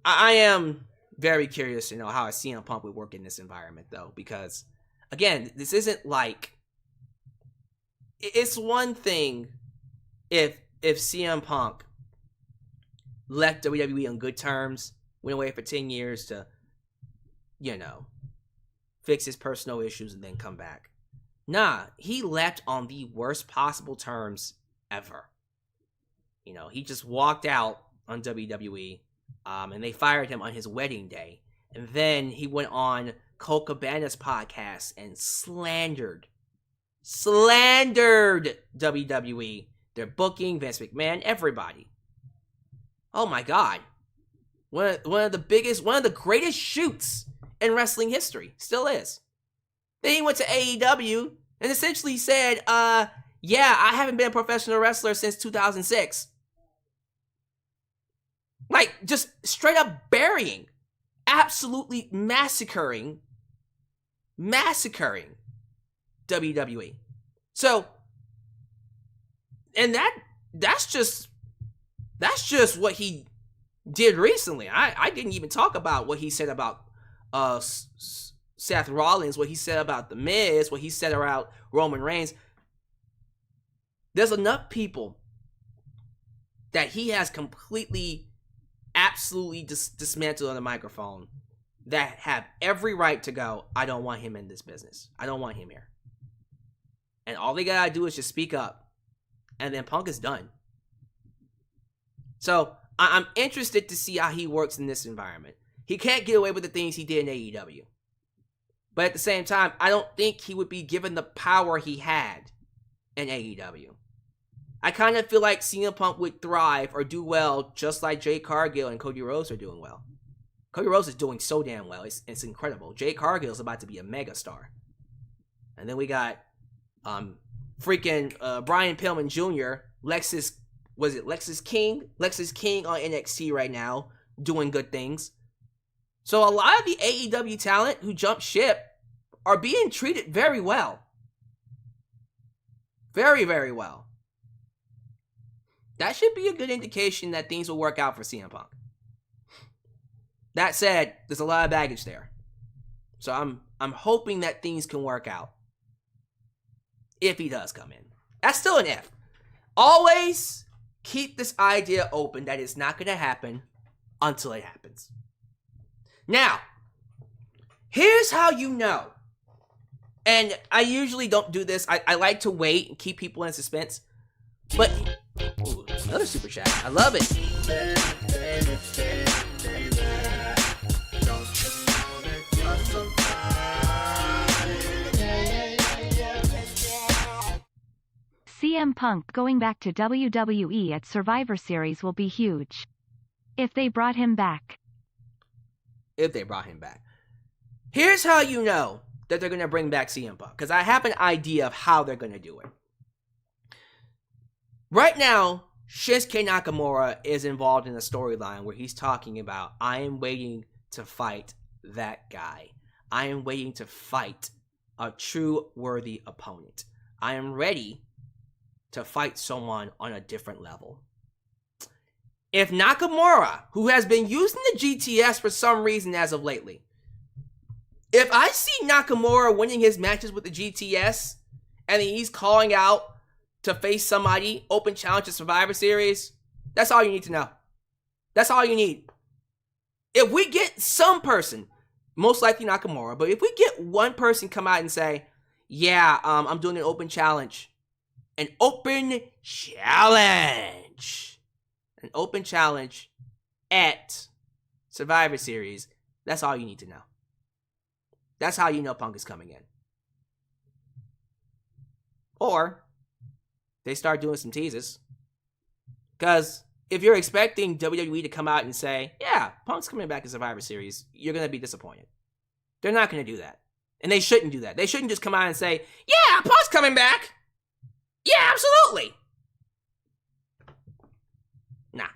I am very curious to know how a CM Punk would work in this environment, though, because again, this isn't like, it's one thing if CM Punk left WWE on good terms, went away for 10 years to, fix his personal issues and then come back. Nah, he left on the worst possible terms ever. He just walked out on WWE, and they fired him on his wedding day. And then he went on Cole Cabana's podcast and slandered WWE, their booking, Vince McMahon, everybody. Oh my God. One of the greatest shoots in wrestling history. Still is. Then he went to AEW and essentially said, yeah, I haven't been a professional wrestler since 2006. Like, just straight up burying, absolutely massacring WWE. So, and that's just what he did recently. I didn't even talk about what he said about Seth Rollins, what he said about The Miz, what he said about Roman Reigns. There's enough people that he has completely, absolutely dismantled on the microphone that have every right to go, I don't want him in this business. I don't want him here. And all they gotta do is just speak up. And then Punk is done. So, I'm interested to see how he works in this environment. He can't get away with the things he did in AEW. But at the same time, I don't think he would be given the power he had in AEW. I kind of feel like CM Punk would thrive or do well just like Jade Cargill and Cody Rhodes are doing well. Cody Rhodes is doing so damn well. It's incredible. Jade Cargill is about to be a megastar. And then we got Brian Pillman Jr., Lexis King? Lexis King on NXT right now, doing good things. So a lot of the AEW talent who jumped ship are being treated very well. Very, very well. That should be a good indication that things will work out for CM Punk. That said, there's a lot of baggage there. So I'm hoping that things can work out. If he does come in. That's still an if. Always keep this idea open that it's not going to happen until it happens. Now, here's how you know. And I usually don't do this. I like to wait and keep people in suspense. But, ooh, another super chat. I love it. CM Punk going back to WWE at Survivor Series will be huge. If they brought him back. Here's how you know that they're going to bring back CM Punk. Because I have an idea of how they're going to do it. Right now, Shinsuke Nakamura is involved in a storyline where he's talking about, I am waiting to fight that guy. I am waiting to fight a true worthy opponent. I am ready to fight someone on a different level. If Nakamura, who has been using the GTS for some reason as of lately, if I see Nakamura winning his matches with the GTS, and he's calling out to face somebody, open challenge to Survivor Series, that's all you need to know. That's all you need. If we get some person, most likely Nakamura, but if we get one person come out and say, Yeah, I'm doing an open challenge. An open challenge. An open challenge at Survivor Series. That's all you need to know. That's how you know Punk is coming in. Or they start doing some teases. Because if you're expecting WWE to come out and say, yeah, Punk's coming back in Survivor Series, you're going to be disappointed. They're not going to do that. And they shouldn't do that. They shouldn't just come out and say, yeah, Punk's coming back. Yeah, absolutely. Nah,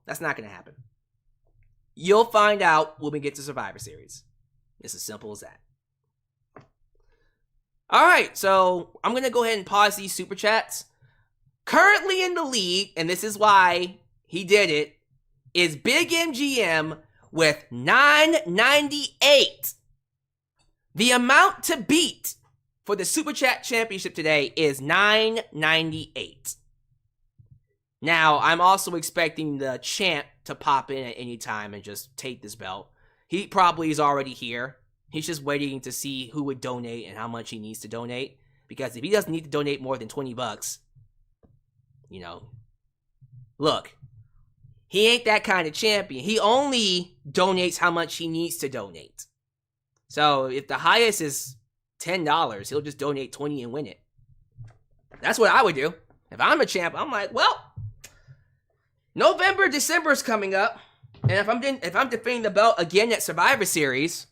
that's not going to happen. You'll find out when we get to Survivor Series. It's as simple as that. All right, so I'm going to go ahead and pause these Super Chats. Currently in the league, and this is why he did it, is Big MGM with $9.98. The amount to beat for the Super Chat Championship today is $9.98. Now, I'm also expecting the champ to pop in at any time and just take this belt. He probably is already here. He's just waiting to see who would donate and how much he needs to donate. Because if he doesn't need to donate more than $20, you know, look, he ain't that kind of champion. He only donates how much he needs to donate. So if the highest is $10, he'll just donate $20 and win it. That's what I would do. If I'm a champ, I'm like, well, November, December is coming up. And if I'm defending the belt again at Survivor Series,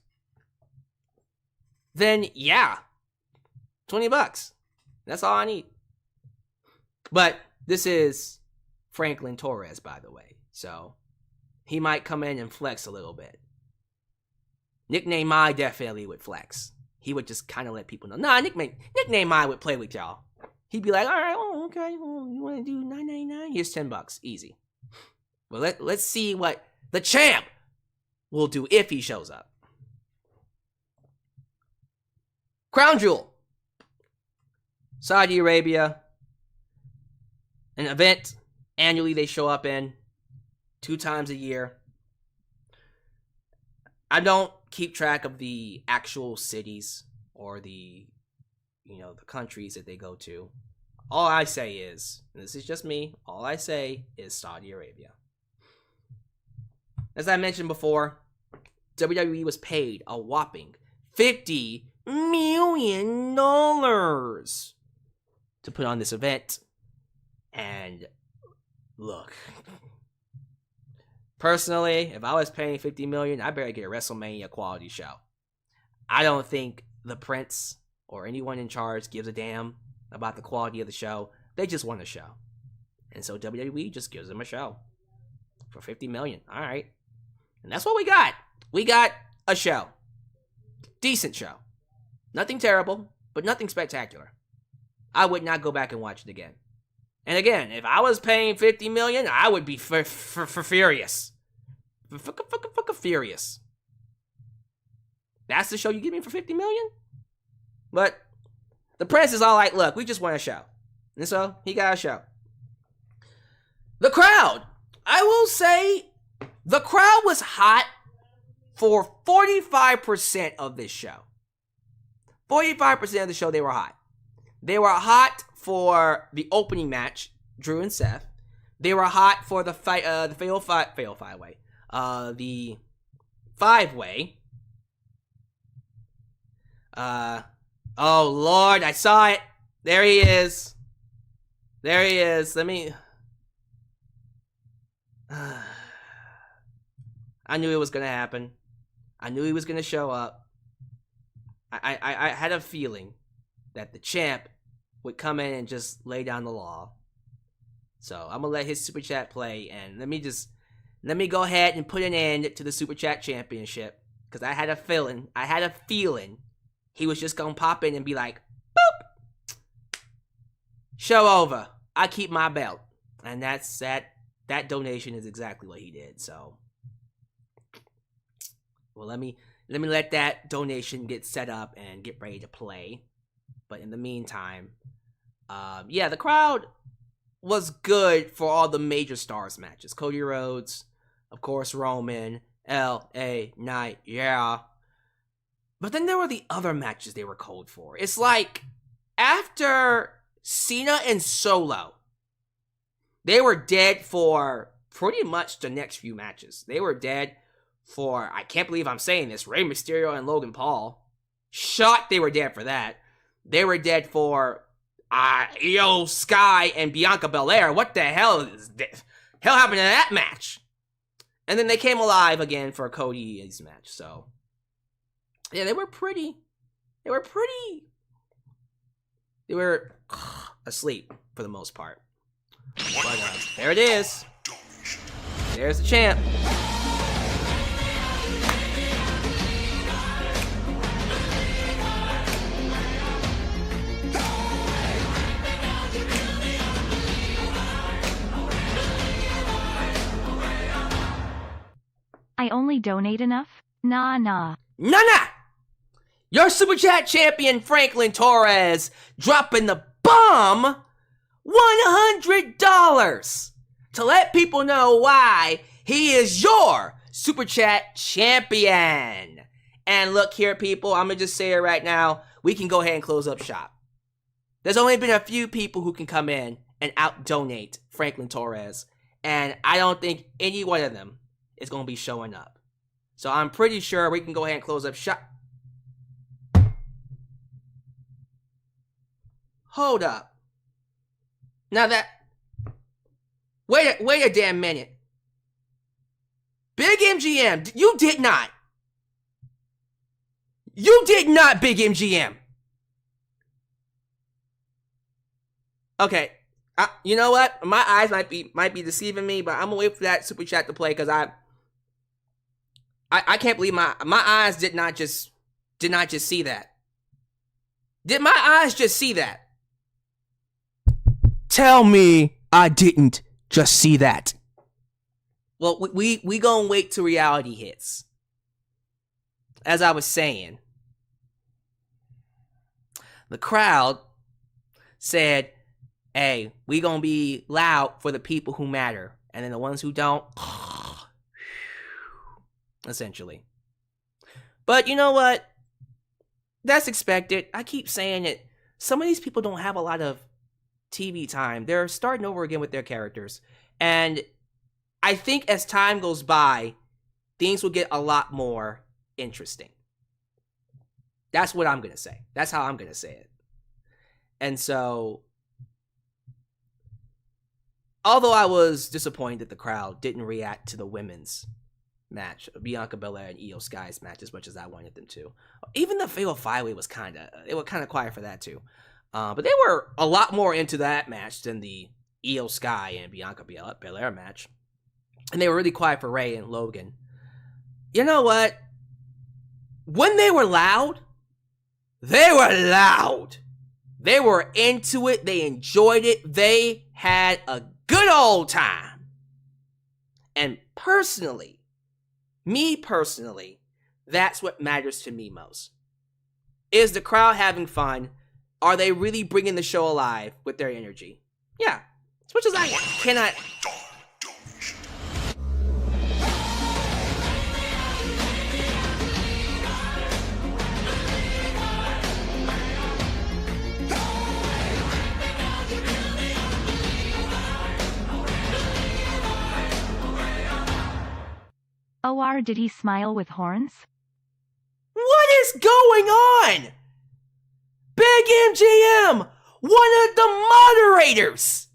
then yeah, $20. That's all I need. But this is Franklin Torres, by the way. So he might come in and flex a little bit. Nickname I definitely would flex. He would just kind of let people know. Nah, Nickname I would play with y'all. He'd be like, all right, oh, okay, well, you want to do $9.99? Here's $10, easy. Well, let's see what the champ will do if he shows up. Crown Jewel, Saudi Arabia, an event annually they show up in 2 times a year. I don't keep track of the actual cities or the countries that they go to. All I say is, and this is just me, all I say is Saudi Arabia. As I mentioned before, WWE was paid a whopping $50 million to put on this event. And look, personally, if I was paying $50 million, I better get a WrestleMania quality show. I don't think the Prince or anyone in charge gives a damn about the quality of the show. They just want a show. And so WWE just gives them a show for $50 million. All right. And that's what we got. We got a show. Decent show. Nothing terrible, but nothing spectacular. I would not go back and watch it again. And again, if I was paying $50 million, I would be furious. Fucking furious. That's the show you give me for $50 million? But the Prince is all like, look, we just want a show. And so he got a show. The crowd. I will say the crowd was hot for 45% of this show. 45% of the show, they were hot. They were hot for the opening match, Drew and Seth. They were hot for the fight, the fatal five-way, the 5-way. Oh Lord, I saw it. There he is. There he is. Let me. I knew it was gonna happen. I knew he was gonna show up. I had a feeling that the champ would come in and just lay down the law. So I'm gonna let his Super Chat play, and let me go ahead and put an end to the Super Chat Championship, because I had a feeling he was just gonna pop in and be like, boop, show over. I keep my belt, and that's that. That donation is exactly what he did. So, well, let me let that donation get set up and get ready to play. But in the meantime, yeah, the crowd was good for all the major stars matches. Cody Rhodes, of course, Roman, LA Knight, yeah. But then there were the other matches they were called for. It's like, after Cena and Solo, they were dead for pretty much the next few matches. They were dead for, I can't believe I'm saying this, Rey Mysterio and Logan Paul. Shocked they were dead for that. They were dead for Iyo Sky and Bianca Belair. What the hell happened to that match? And then they came alive again for Cody's match. So, yeah, they were asleep for the most part. But there it is. There's the champ. I only donate enough? Nah. Nah! Your Super Chat champion, Franklin Torres, dropping the bomb $100 to let people know why he is your Super Chat champion. And look here, people, I'm going to just say it right now. We can go ahead and close up shop. There's only been a few people who can come in and out-donate Franklin Torres. And I don't think any one of them is going to be showing up. So I'm pretty sure we can go ahead and close up shop. Hold up. Now that... Wait a damn minute. Big MGM, you did not. You did not, Big MGM. Okay. You know what? My eyes might be deceiving me, but I'm gonna wait for that super chat to play because I can't believe my eyes did not just see that. Did my eyes just see that? Tell me I didn't just see that. Well, we gonna wait till reality hits. As I was saying, the crowd said, hey, we gonna be loud for the people who matter. And then the ones who don't, essentially. But you know what? That's expected. I keep saying it. Some of these people don't have a lot of TV time. They're starting over again with their characters. And I think as time goes by, things will get a lot more interesting. That's what I'm going to say. That's how I'm going to say it. And so, although I was disappointed that the crowd didn't react to the women's match, Bianca Belair and Iyo Sky's match, as much as I wanted them to. Even the Fatal 5-Way was kind of quiet for that too. But they were a lot more into that match than the Iyo Sky and Bianca Belair match. And they were really quiet for Rey and Logan. You know what? When they were loud, they were loud. They were into it. They enjoyed it. They had a good old time. And personally, that's what matters to me most. Is the crowd having fun? Are they really bringing the show alive with their energy? Yeah. As much as I cannot... OR, did he smile with horns? What is going on? Big MGM, one of the moderators.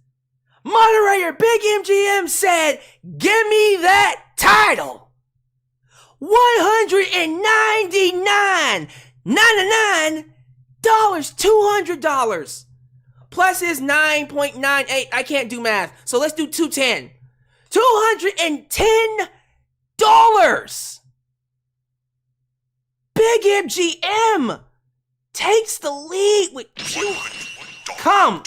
Moderator Big MGM said, give me that title. $199.99, $200. Plus his 9.98. I can't do math, so let's do 210. $210. Big MGM takes the lead with two. Come.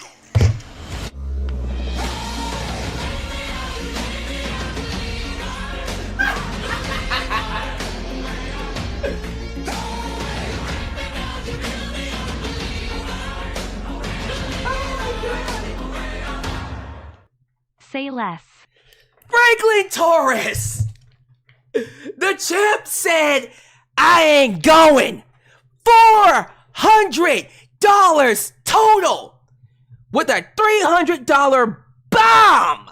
Say less. Franklin Torres. The champ said, I ain't going $400 total with a $300 bomb.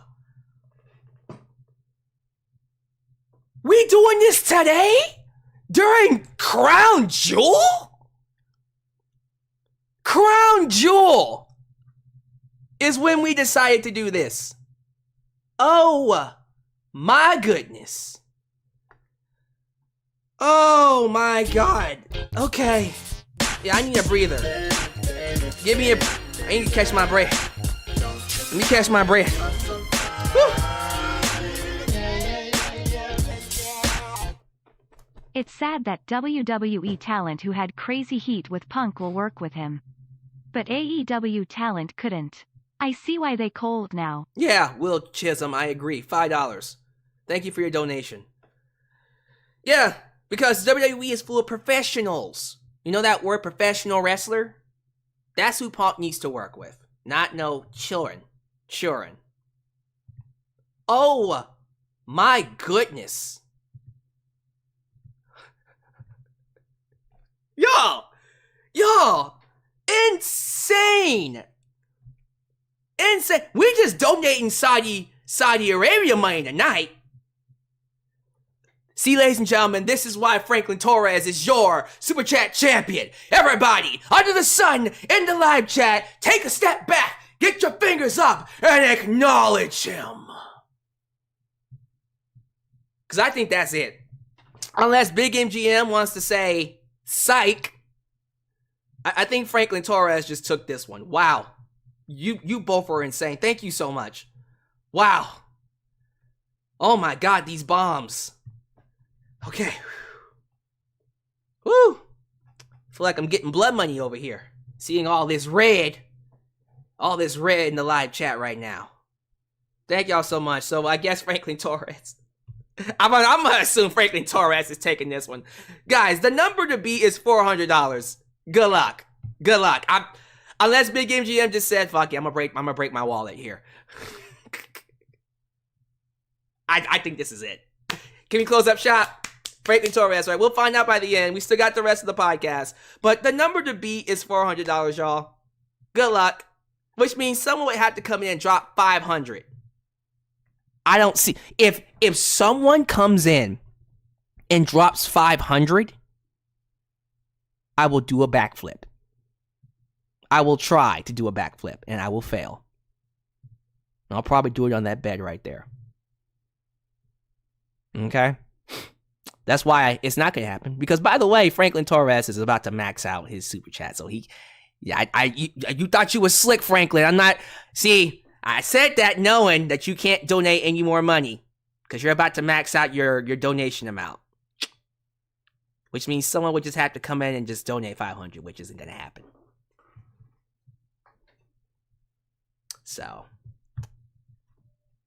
We doing this today? During Crown Jewel? Crown Jewel is when we decided to do this. Oh my goodness. Oh my god. Okay. Yeah, I need a breather. Give me I need to catch my breath. Let me catch my breath. Whew. It's sad that WWE talent who had crazy heat with Punk will work with him. But AEW talent couldn't. I see why they cold now. Yeah, Will Chisholm, I agree. $5. Thank you for your donation. Yeah, because WWE is full of professionals. You know that word professional wrestler? That's who Punk needs to work with. Not no children. Oh, my goodness. Yo, insane. We just donating Saudi Arabia money tonight. See, ladies and gentlemen, this is why Franklin Torres is your Super Chat champion. Everybody, under the sun, in the live chat, take a step back, get your fingers up, and acknowledge him. Because I think that's it. Unless Big MGM wants to say, psych. I think Franklin Torres just took this one. Wow. You both were insane. Thank you so much. Wow. Oh my god, these bombs. Okay. Woo. Feel like I'm getting blood money over here. Seeing all this red in the live chat right now. Thank y'all so much. So I guess Franklin Torres. I'm gonna assume Franklin Torres is taking this one. Guys, the number to beat is $400. Good luck. Unless Big MGM just said, fuck it, I'm gonna break my wallet here. I think this is it. Can we close up shop? Franklin Torres, right? We'll find out by the end. We still got the rest of the podcast. But the number to beat is $400, y'all. Good luck. Which means someone would have to come in and drop $500. I don't see. If someone comes in and drops $500, I will do a backflip. I will try to do a backflip, and I will fail. And I'll probably do it on that bed right there. Okay? That's why it's not going to happen. Because, by the way, Franklin Torres is about to max out his super chat. So you thought you were slick, Franklin. I'm not. See, I said that knowing that you can't donate any more money. Because you're about to max out your donation amount. Which means someone would just have to come in and just donate $500, which isn't going to happen. So,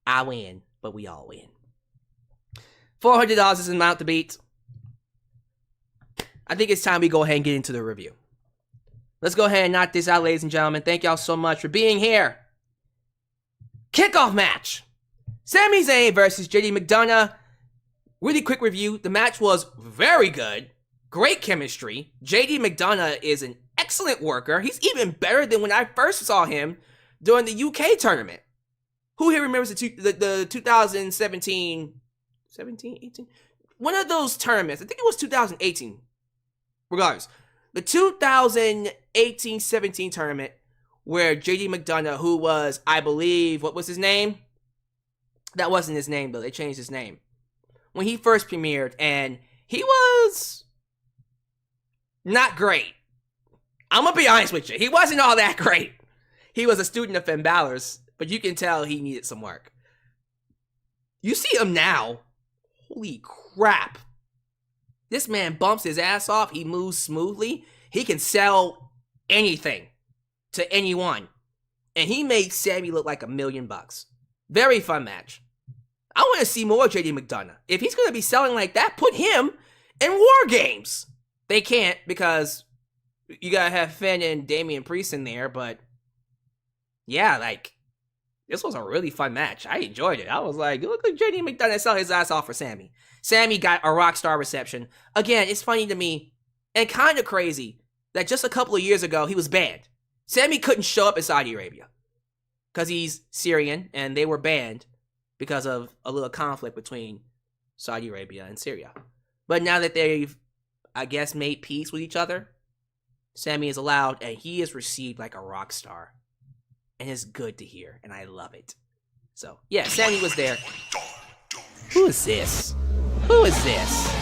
I win, but we all win. $400 is an amount to beat. I think it's time we go ahead and get into the review. Let's go ahead and knock this out, ladies and gentlemen. Thank y'all so much for being here. Kickoff match. Sami Zayn versus JD McDonough. Really quick review. The match was very good. Great chemistry. JD McDonough is an excellent worker. He's even better than when I first saw him during the UK tournament. Who here remembers the 2017, 18? One of those tournaments. I think it was 2018. Regardless. The 2018-17 tournament where JD McDonough, who was, I believe, what was his name? That wasn't his name, though. They changed his name. When he first premiered, and he was not great. I'm going to be honest with you. He wasn't all that great. He was a student of Finn Balor's, but you can tell he needed some work. You see him now. Holy crap. This man bumps his ass off. He moves smoothly. He can sell anything to anyone. And he makes Sammy look like $1 million. Very fun match. I want to see more JD McDonough. If he's going to be selling like that, put him in War Games. They can't because you got to have Finn and Damian Priest in there, but yeah, like, this was a really fun match. I enjoyed it. I was like, look at JD McDonough sell his ass off for Sammy. Sammy got a rock star reception. Again, it's funny to me. And kind of crazy that just a couple of years ago, he was banned. Sami couldn't show up in Saudi Arabia because he's Syrian, and they were banned because of a little conflict between Saudi Arabia and Syria. But now that they've, I guess, made peace with each other, Sami is allowed, and he is received like a rock star. And it's good to hear, and I love it. So, yeah, Sami was there. Who is this? Who is this?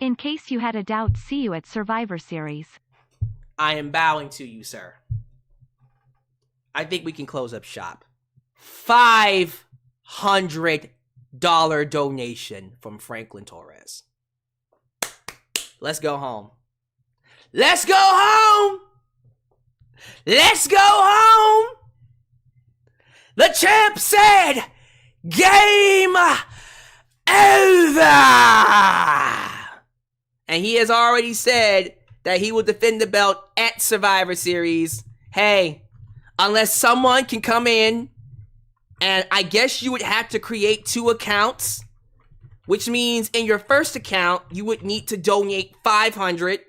In case you had a doubt, see you at Survivor Series. I am bowing to you, sir. I think we can close up shop. $500 donation from Franklin Torres. Let's go home. Let's go home! Let's go home! The champ said, game over! And he has already said that he will defend the belt at Survivor Series. Hey, unless someone can come in, and I guess you would have to create 2 accounts, which means in your first account, you would need to donate $500,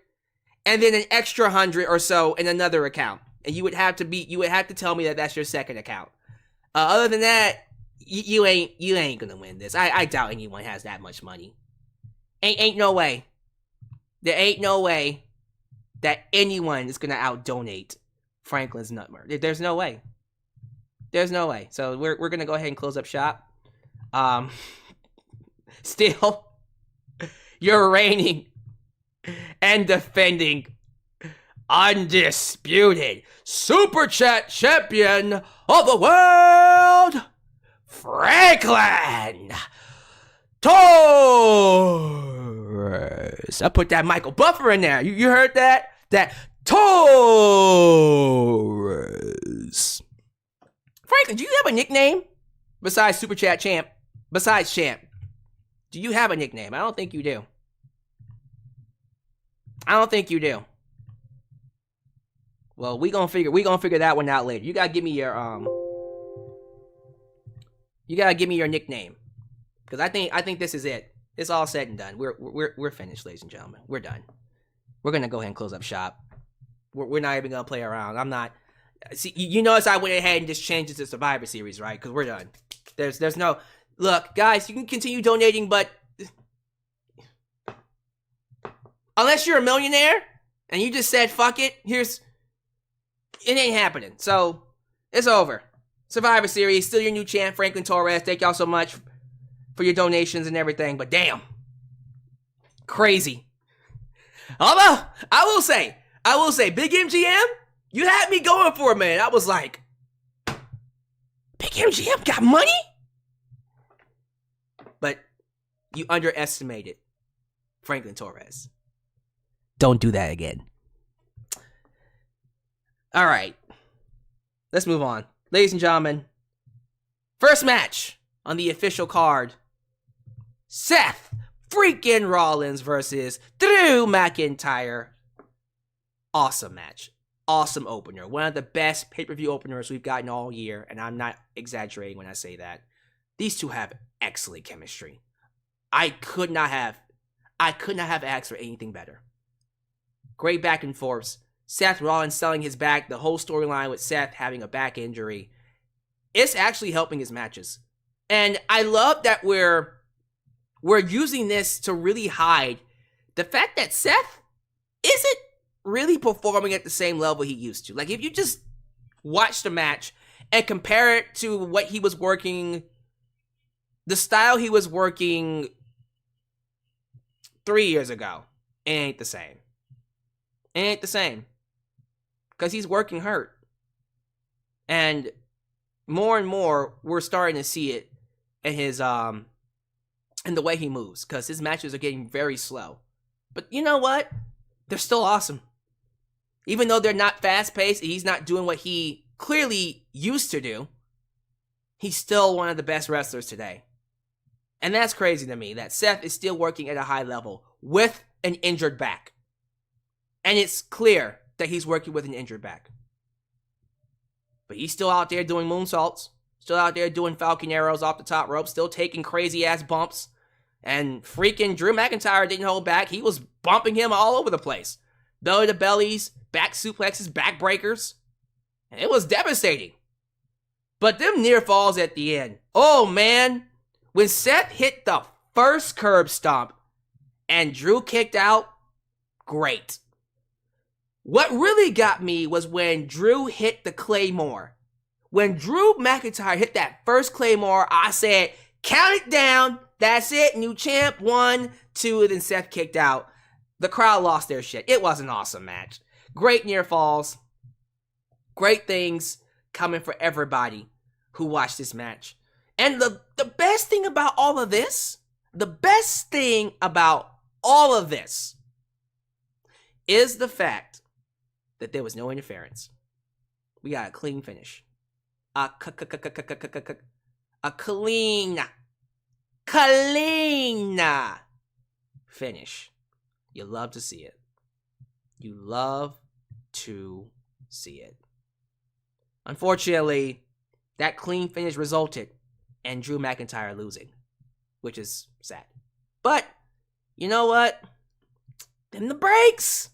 and then an extra 100 or so in another account. And you would have to tell me that that's your second account. Other than that, you ain't gonna win this. I doubt anyone has that much money. Ain't no way. There ain't no way that anyone is gonna out-donate Franklin's Nutmer. There's no way. There's no way. So we're gonna go ahead and close up shop. Still, you're reigning and defending undisputed Superchat champion of the world, Franklin Torres. I put that Michael Buffer in there. You heard that? That Torres. Franklin, do you have a nickname besides Super Chat Champ? Besides Champ, do you have a nickname? I don't think you do. I don't think you do. Well, we gonna figure that one out later. You gotta give me your nickname, because I think this is it. It's all said and done. We're finished, ladies and gentlemen. We're done. We're gonna go ahead and close up shop. We're not even gonna play around. I'm not. See, you notice I went ahead and just changed it to Survivor Series, right? Because we're done. There's no... Look, guys, you can continue donating, but... Unless you're a millionaire, and you just said, fuck it, it ain't happening. So, it's over. Survivor Series, still your new champ, Franklin Torres. Thank y'all so much for your donations and everything, but damn. Crazy. Although, I will say, Big MGM... You had me going for a minute. I was like, Big MGM got money? But you underestimated Franklin Torres. Don't do that again. All right. Let's move on. Ladies and gentlemen, first match on the official card. Seth freaking Rollins versus Drew McIntyre. Awesome match. Awesome opener. One of the best pay-per-view openers we've gotten all year, and I'm not exaggerating when I say that. These two have excellent chemistry. I could not have asked for anything better. Great back and forths. Seth Rollins selling his back, the whole storyline with Seth having a back injury. It's actually helping his matches. And I love that we're using this to really hide the fact that Seth isn't really performing at the same level he used to. Like, if you just watch the match and compare it to what he was working, the style he was working 3 years ago, it ain't the same. It ain't the same. Because he's working hurt. And more and more, we're starting to see it in his, in the way he moves. Because his matches are getting very slow. But you know what? They're still awesome. Even though they're not fast-paced, he's not doing what he clearly used to do, he's still one of the best wrestlers today. And that's crazy to me, that Seth is still working at a high level with an injured back. And it's clear that he's working with an injured back. But he's still out there doing moonsaults. Still out there doing falcon arrows off the top rope. Still taking crazy-ass bumps. And freaking Drew McIntyre didn't hold back. He was bumping him all over the place. Belly to bellies, back suplexes, back breakers. And it was devastating. But them near falls at the end. Oh, man. When Seth hit the first curb stomp and Drew kicked out, great. What really got me was when Drew hit the Claymore. When Drew McIntyre hit that first Claymore, I said, count it down. That's it. New champ. 1, 2, and then Seth kicked out. The crowd lost their shit. It was an awesome match. Great near falls. Great things coming for everybody who watched this match. And the best thing about all of this, is the fact that there was no interference. We got a clean finish. A clean finish. You love to see it. You love to see it. Unfortunately, that clean finish resulted in Drew McIntyre losing, which is sad. But, you know what? Them the breaks,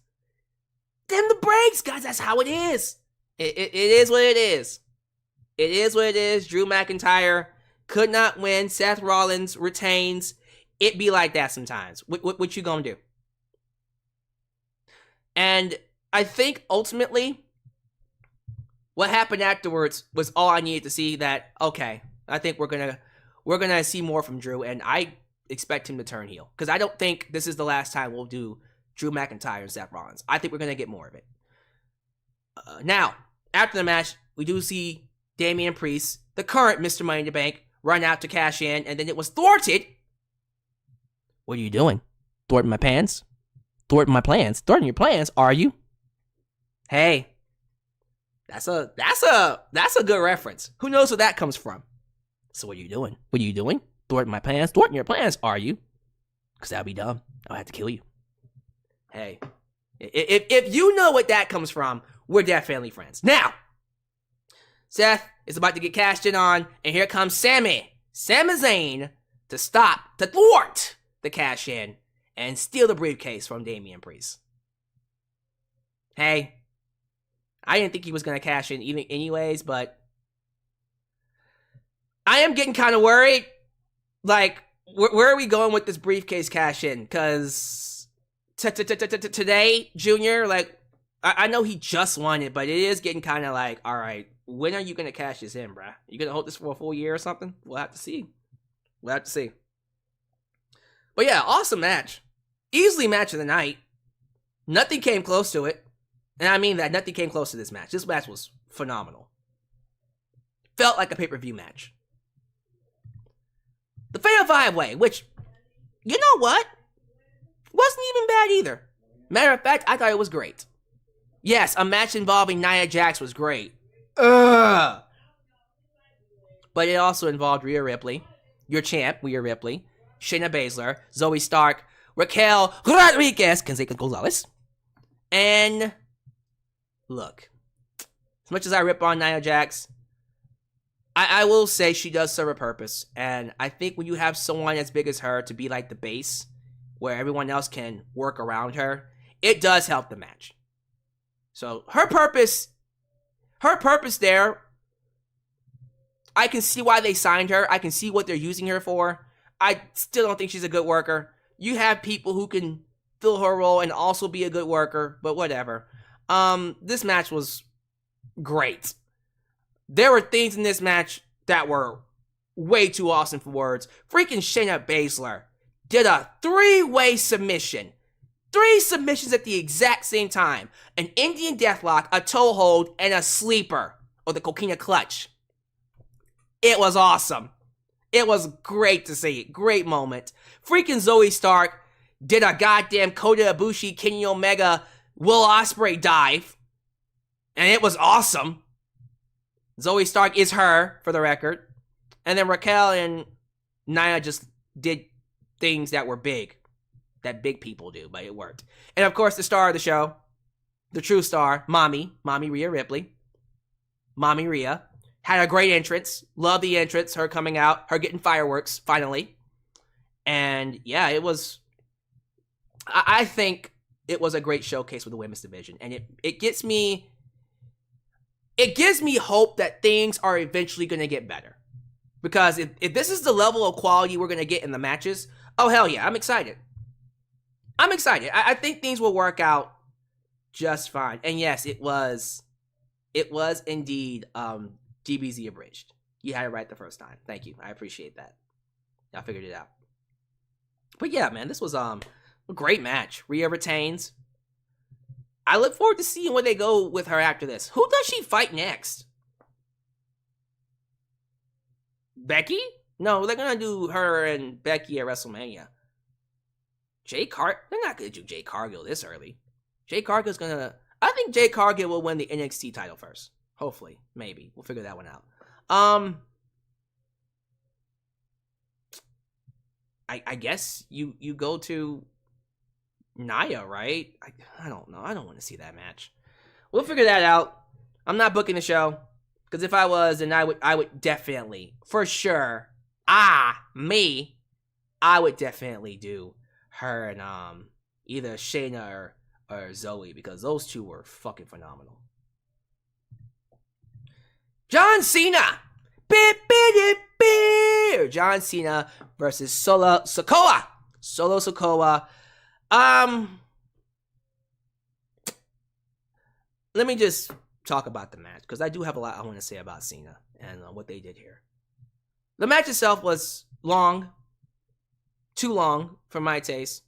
guys. That's how it is. It is what it is. It is what it is. Drew McIntyre could not win. Seth Rollins retains. It be like that sometimes. What you gonna do? And I think ultimately, what happened afterwards was all I needed to see. That okay, I think we're gonna see more from Drew, and I expect him to turn heel because I don't think this is the last time we'll do Drew McIntyre and Seth Rollins. I think we're gonna get more of it. Now, after the match, we do see Damian Priest, the current Mr. Money in the Bank, run out to cash in, and then it was thwarted. What are you doing? Thwarting my plans? Thwarting my plans? Thwarting your plans? Are you? Hey, that's a good reference. Who knows where that comes from? So what are you doing? What are you doing? Thwarting my plans? Thwarting your plans? Are you? Because that'd be dumb. I'll have to kill you. Hey, if you know what that comes from, we're definitely friends. Now, Seth is about to get cashed in on, and here comes Sami Zayn to thwart the cash in and steal the briefcase from Damian Priest. Hey, I didn't think he was going to cash in even anyways, but I am getting kind of worried. Like, where are we going with this briefcase cash in? Because today, Junior, like, I know he just won it, but it is getting kind of like, all right, when are you going to cash this in, bruh? You going to hold this for a full year or something? We'll have to see. But yeah, awesome match. Easily match of the night. Nothing came close to it. And I mean that, nothing came close to this match. This match was phenomenal. Felt like a pay-per-view match. The Fatal 5-Way, which, you know what? Wasn't even bad either. Matter of fact, I thought it was great. Yes, a match involving Nia Jax was great. But it also involved Rhea Ripley, your champ, Rhea Ripley, Shayna Baszler, Zoe Stark, Raquel Rodriguez, Canseco Gonzalez. And look, as much as I rip on Nia Jax, I will say she does serve a purpose. And I think when you have someone as big as her to be like the base, where everyone else can work around her, it does help the match. So her purpose there, I can see why they signed her. I can see what they're using her for. I still don't think she's a good worker. You have people who can fill her role and also be a good worker, but whatever. This match was great. There were things in this match that were way too awesome for words. Freaking Shayna Baszler did a 3-way submission. 3 submissions at the exact same time. An Indian Deathlock, a toe hold, and a sleeper, or the Coquina Clutch. It was awesome. It was great to see. Great moment. Freaking Zoe Stark did a goddamn Kota Ibushi, Kenny Omega, Will Ospreay dive. And it was awesome. Zoe Stark is her, for the record. And then Raquel and Nia just did things that were big. That big people do, but it worked. And of course, the star of the show, the true star, Mommy Rhea Ripley. Mommy Rhea had a great entrance. Love the entrance, her coming out, her getting fireworks, finally. And yeah, it was, I think it was a great showcase with the women's division. And it gives me hope that things are eventually going to get better. Because if this is the level of quality we're going to get in the matches, oh hell yeah, I'm excited. I think things will work out just fine. And yes, it was indeed DBZ abridged. You had it right the first time. Thank you. I appreciate that. I figured it out. But yeah, man, this was a great match. Rhea retains. I look forward to seeing where they go with her after this. Who does she fight next? Becky? No, they're gonna do her and Becky at WrestleMania. They're not gonna do Jade Cargill this early. Jade Cargill's gonna... I think Jade Cargill will win the NXT title first. Hopefully. Maybe. We'll figure that one out. I guess you go to Nia, right? I don't know. I don't want to see that match. We'll figure that out. I'm not booking the show. Because if I was, then I would definitely, for sure, I would definitely do her and either Shayna or Zoe, because those two were fucking phenomenal. John Cena! John Cena versus Solo Sikoa. Let me just talk about the match, because I do have a lot I want to say about Cena and what they did here. The match itself was long. Too long for my taste.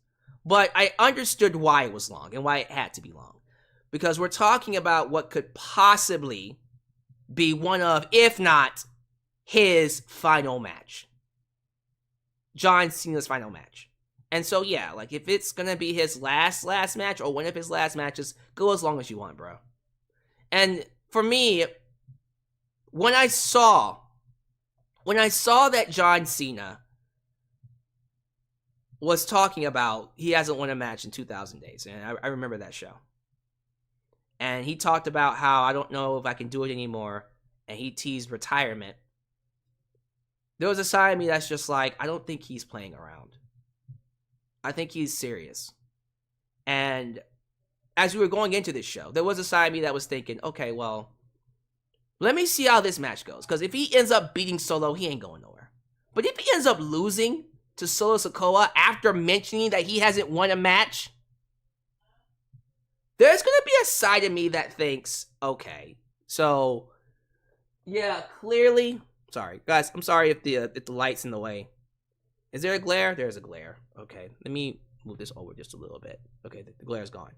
But I understood why it was long and why it had to be long. Because we're talking about what could possibly be one of, if not, his final match. John Cena's final match. And so, yeah, like, if it's going to be his last match or one of his last matches, go as long as you want, bro. And for me, when I saw that John Cena was talking about he hasn't won a match in 2,000 days, and I remember that show. And he talked about how I don't know if I can do it anymore, and he teased retirement. There was a side of me that's just like, I don't think he's playing around. I think he's serious. And as we were going into this show, there was a side of me that was thinking, okay, well, let me see how this match goes. Because if he ends up beating Solo, he ain't going nowhere. But if he ends up losing to Solo Sikoa after mentioning that he hasn't won a match, there's going to be a side of me that thinks, okay, so, yeah, clearly, sorry, guys, I'm sorry if the light's in the way. Is there a glare? There's a glare. Okay, let me move this over just a little bit. Okay, the glare's gone.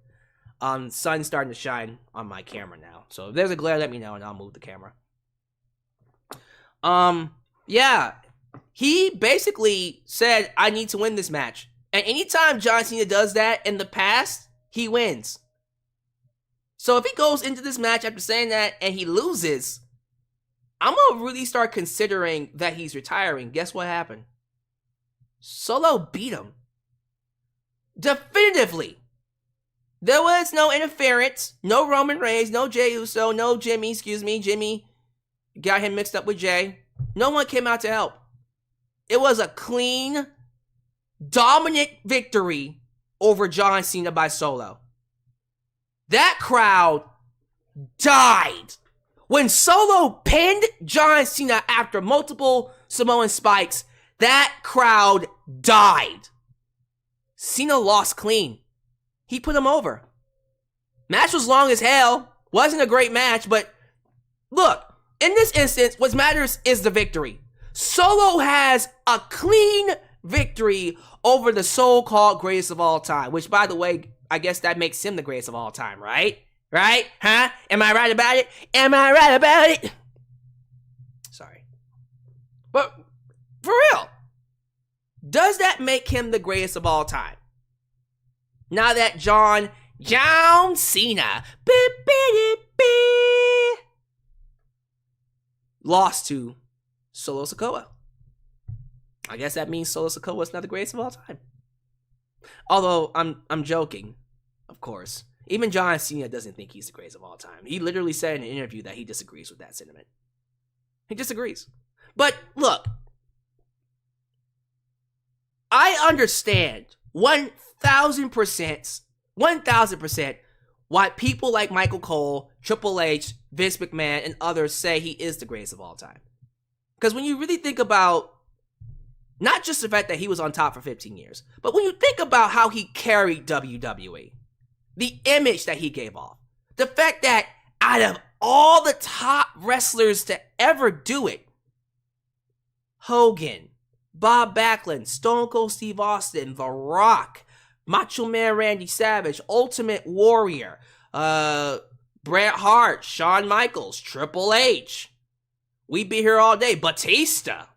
Sun's starting to shine on my camera now. So if there's a glare, let me know and I'll move the camera. Yeah. He basically said, I need to win this match. And anytime John Cena does that in the past, he wins. So if he goes into this match after saying that and he loses, I'm going to really start considering that he's retiring. Guess what happened? Solo beat him. Definitively. There was no interference, no Roman Reigns, no Jey Uso, no Jimmy, Jimmy got him mixed up with Jay. No one came out to help. It was a clean, dominant victory over John Cena by Solo. That crowd died. When Solo pinned John Cena after multiple Samoan spikes, that crowd died. Cena lost clean. He put him over. Match was long as hell. Wasn't a great match, but look, in this instance, what matters is the victory. Solo has a clean victory over the so-called greatest of all time, which, by the way, I guess that makes him the greatest of all time, right? Right? Huh? Am I right about it? Am I right about it? Sorry. But, for real, does that make him the greatest of all time? Now that John Cena lost to Solo Sikoa. I guess that means Solo Sikoa is not the greatest of all time. Although I'm joking, of course. Even John Cena doesn't think he's the greatest of all time. He literally said in an interview that he disagrees with that sentiment. He disagrees. But look, I understand 1,000% why people like Michael Cole, Triple H, Vince McMahon, and others say he is the greatest of all time. Because when you really think about not just the fact that he was on top for 15 years, but when you think about how he carried WWE, the image that he gave off, the fact that out of all the top wrestlers to ever do it, Hogan, Bob Backlund, Stone Cold Steve Austin, The Rock, Macho Man Randy Savage, Ultimate Warrior, Bret Hart, Shawn Michaels, Triple H, we'd be here all day, Batista,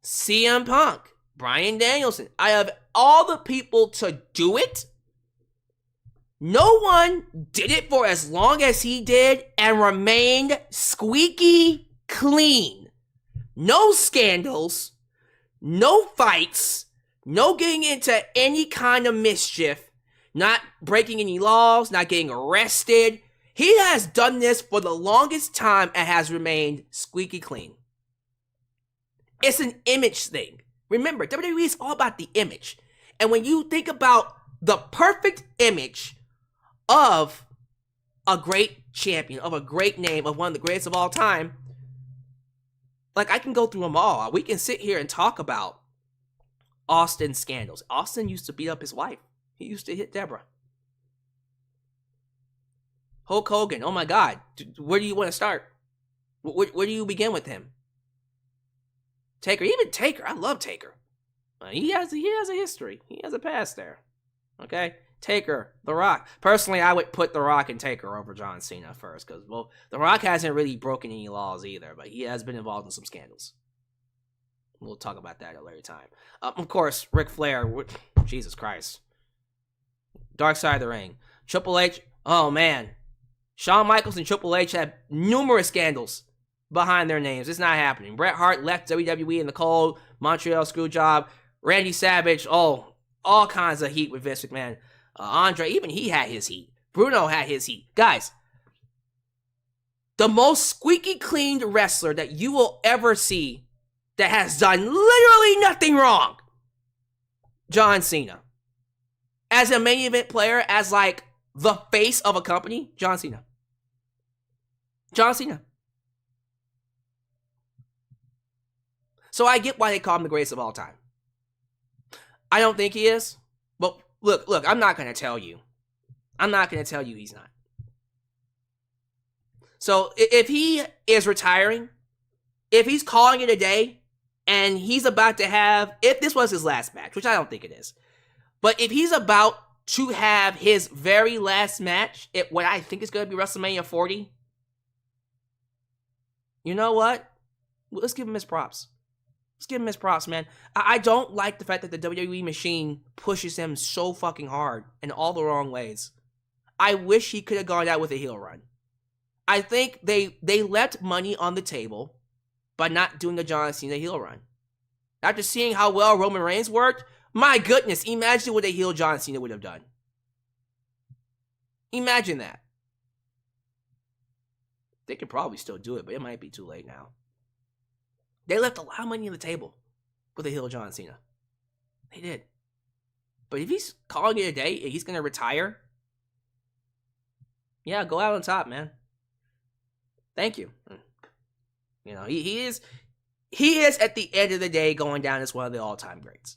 CM Punk, Bryan Danielson. I have all the people to do it. No one did it for as long as he did and remained squeaky clean. No scandals, no fights, no getting into any kind of mischief, not breaking any laws, not getting arrested. He has done this for the longest time and has remained squeaky clean. It's an image thing. Remember, WWE is all about the image. And when you think about the perfect image of a great champion, of a great name, of one of the greatest of all time, like, I can go through them all. We can sit here and talk about Austin's scandals. Austin used to beat up his wife. He used to hit Deborah. Hulk Hogan, oh my God, where do you want to start? Where do you begin with him? Taker, even Taker, I love Taker. He has a history. He has a past there. Okay? Taker, The Rock. Personally, I would put The Rock and Taker over John Cena first, because, well, The Rock hasn't really broken any laws either, but he has been involved in some scandals. We'll talk about that at a later time. Of course, Ric Flair, Jesus Christ. Dark Side of the Ring. Triple H, oh man. Shawn Michaels and Triple H had numerous scandals behind their names. It's not happening. Bret Hart left WWE in the cold. Montreal Screwjob. Randy Savage, all kinds of heat with Vince McMahon. Andre, even he had his heat. Bruno had his heat. Guys, the most squeaky clean wrestler that you will ever see that has done literally nothing wrong, John Cena. As a main event player, as like the face of a company, John Cena. John Cena. So I get why they call him the greatest of all time. I don't think he is. But look, I'm not going to tell you. I'm not going to tell you he's not. So if he is retiring, if he's calling it a day, and he's about to have, if this was his last match, which I don't think it is, but if he's about to have his very last match at what I think is going to be WrestleMania 40, you know what? Let's give him his props. Let's give him his props, man. I don't like the fact that the WWE machine pushes him so fucking hard in all the wrong ways. I wish he could have gone out with a heel run. I think they left money on the table by not doing a John Cena heel run. After seeing how well Roman Reigns worked, my goodness, imagine what a heel John Cena would have done. Imagine that. They could probably still do it, but it might be too late now. They left a lot of money on the table with a heel John Cena. They did. But if he's calling it a day and he's going to retire, yeah, go out on top, man. Thank you. You know, he is at the end of the day going down as one of the all-time greats.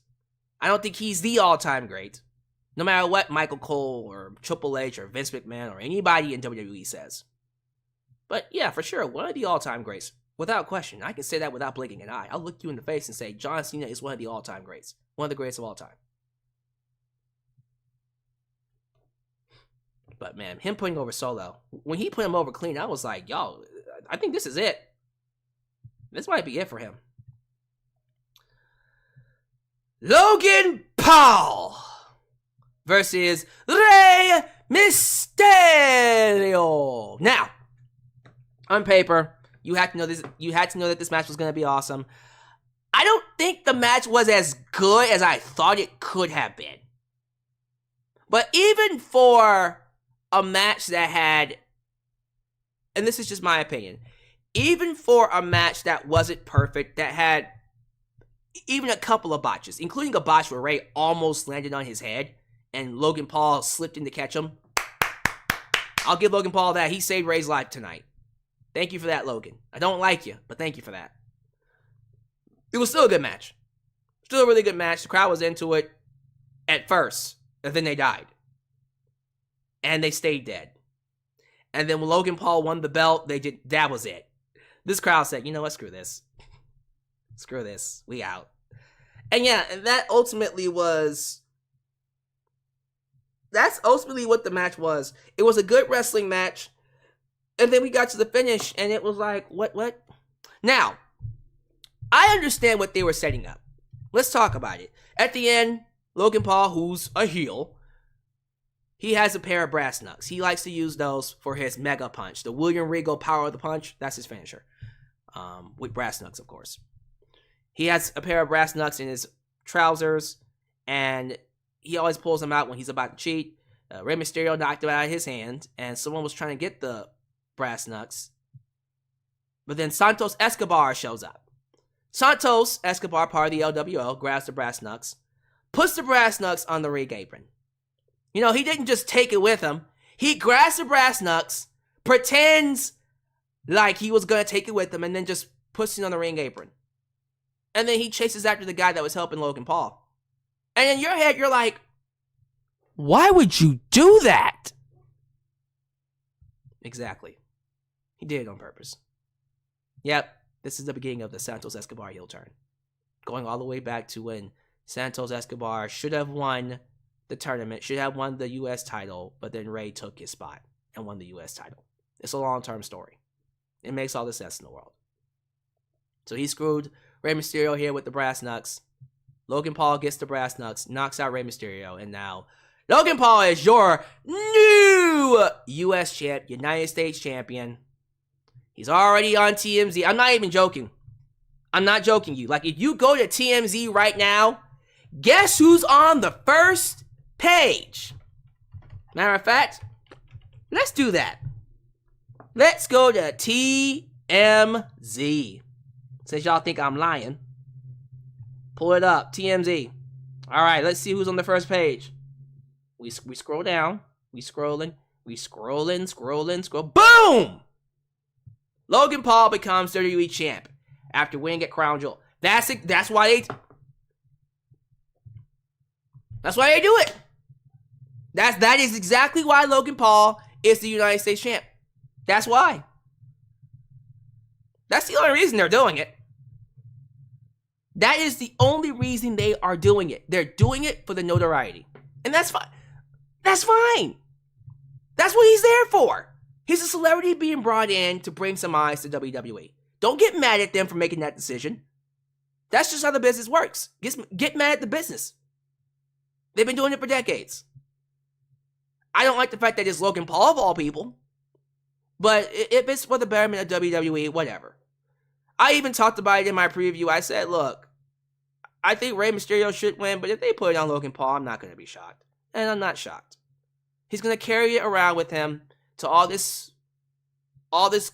I don't think he's the all-time great, no matter what Michael Cole or Triple H or Vince McMahon or anybody in WWE says. But yeah, for sure, one of the all-time greats. Without question. I can say that without blinking an eye. I'll look you in the face and say, John Cena is one of the all-time greats. One of the greatest of all time. But man, him putting over Solo, when he put him over clean, I was like, yo, I think this is it. This might be it for him. Logan Paul versus Rey Mysterio. Now, on paper, you had to know this. You had to know that this match was going to be awesome. I don't think the match was as good as I thought it could have been. But even for a match that had, and this is just my opinion, even for a match that wasn't perfect, that had even a couple of botches, including a botch where Ray almost landed on his head and Logan Paul slipped in to catch him. I'll give Logan Paul that. He saved Ray's life tonight. Thank you for that, Logan. I don't like you, but thank you for that. It was still a good match. Still a really good match. The crowd was into it at first, and then they died. And they stayed dead. And then when Logan Paul won the belt, that was it. This crowd said, you know what, screw this. Screw this. We out. And yeah, and that's ultimately what the match was. It was a good wrestling match. And then we got to the finish, and it was like, what? Now, I understand what they were setting up. Let's talk about it. At the end, Logan Paul, who's a heel, he has a pair of brass knucks. He likes to use those for his mega punch. The William Regal power of the punch, that's his finisher. With brass knucks, of course. He has a pair of brass knucks in his trousers, and he always pulls them out when he's about to cheat. Rey Mysterio knocked him out of his hand, and someone was trying to get the brass knucks. But then Santos Escobar shows up. Santos Escobar, part of the LWO, grabs the brass knucks, puts the brass knucks on the ring apron. You know, he didn't just take it with him. He grabs the brass knucks, pretends like he was going to take it with him, and then just puts it on the ring apron. And then he chases after the guy that was helping Logan Paul. And in your head, you're like, why would you do that? Exactly. He did it on purpose. Yep, this is the beginning of the Santos Escobar heel turn. Going all the way back to when Santos Escobar should have won the tournament, should have won the U.S. title, but then Ray took his spot and won the U.S. title. It's a long-term story. It makes all the sense in the world. So he screwed Rey Mysterio here with the brass knucks. Logan Paul gets the brass knucks, knocks out Rey Mysterio, and now Logan Paul is your new U.S. champ, United States champion. He's already on TMZ. I'm not even joking. I'm not joking you. Like, if you go to TMZ right now, guess who's on the first page? Matter of fact, let's do that. Let's go to TMZ. Since y'all think I'm lying, pull it up. TMZ. All right, let's see who's on the first page. We scroll down. We scroll. Boom! Logan Paul becomes WWE champ after winning at Crown Jewel. That's it. That's why they do it. That is exactly why Logan Paul is the United States champ. That's why. That's the only reason they're doing it. That is the only reason they are doing it. They're doing it for the notoriety. And that's fine. That's fine. That's what he's there for. He's a celebrity being brought in to bring some eyes to WWE. Don't get mad at them for making that decision. That's just how the business works. Get mad at the business. They've been doing it for decades. I don't like the fact that it's Logan Paul of all people. But if it's for the betterment of WWE, whatever. I even talked about it in my preview. I said, look, I think Rey Mysterio should win, but if they put it on Logan Paul, I'm not going to be shocked. And I'm not shocked. He's going to carry it around with him to all this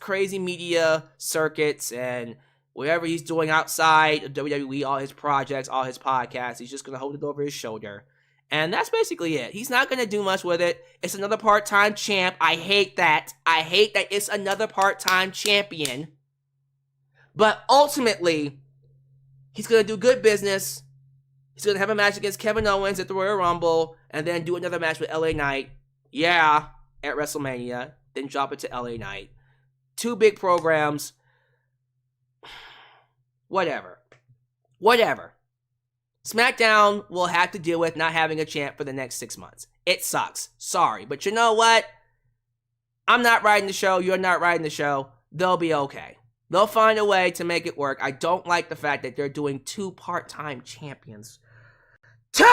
crazy media circuits and whatever he's doing outside of WWE, all his projects, all his podcasts. He's just going to hold it over his shoulder. And that's basically it. He's not going to do much with it. It's another part-time champ. I hate that. I hate that it's another part-time champion. But ultimately, he's going to do good business. He's going to have a match against Kevin Owens at the Royal Rumble and then do another match with LA Knight. Yeah, at WrestleMania. Then drop it to LA Knight. 2 big programs. Whatever. SmackDown will have to deal with not having a champ for the next 6 months. It sucks. Sorry. But you know what? I'm not riding the show. You're not riding the show. They'll be okay. They'll find a way to make it work. I don't like the fact that they're doing 2 part-time champions. 2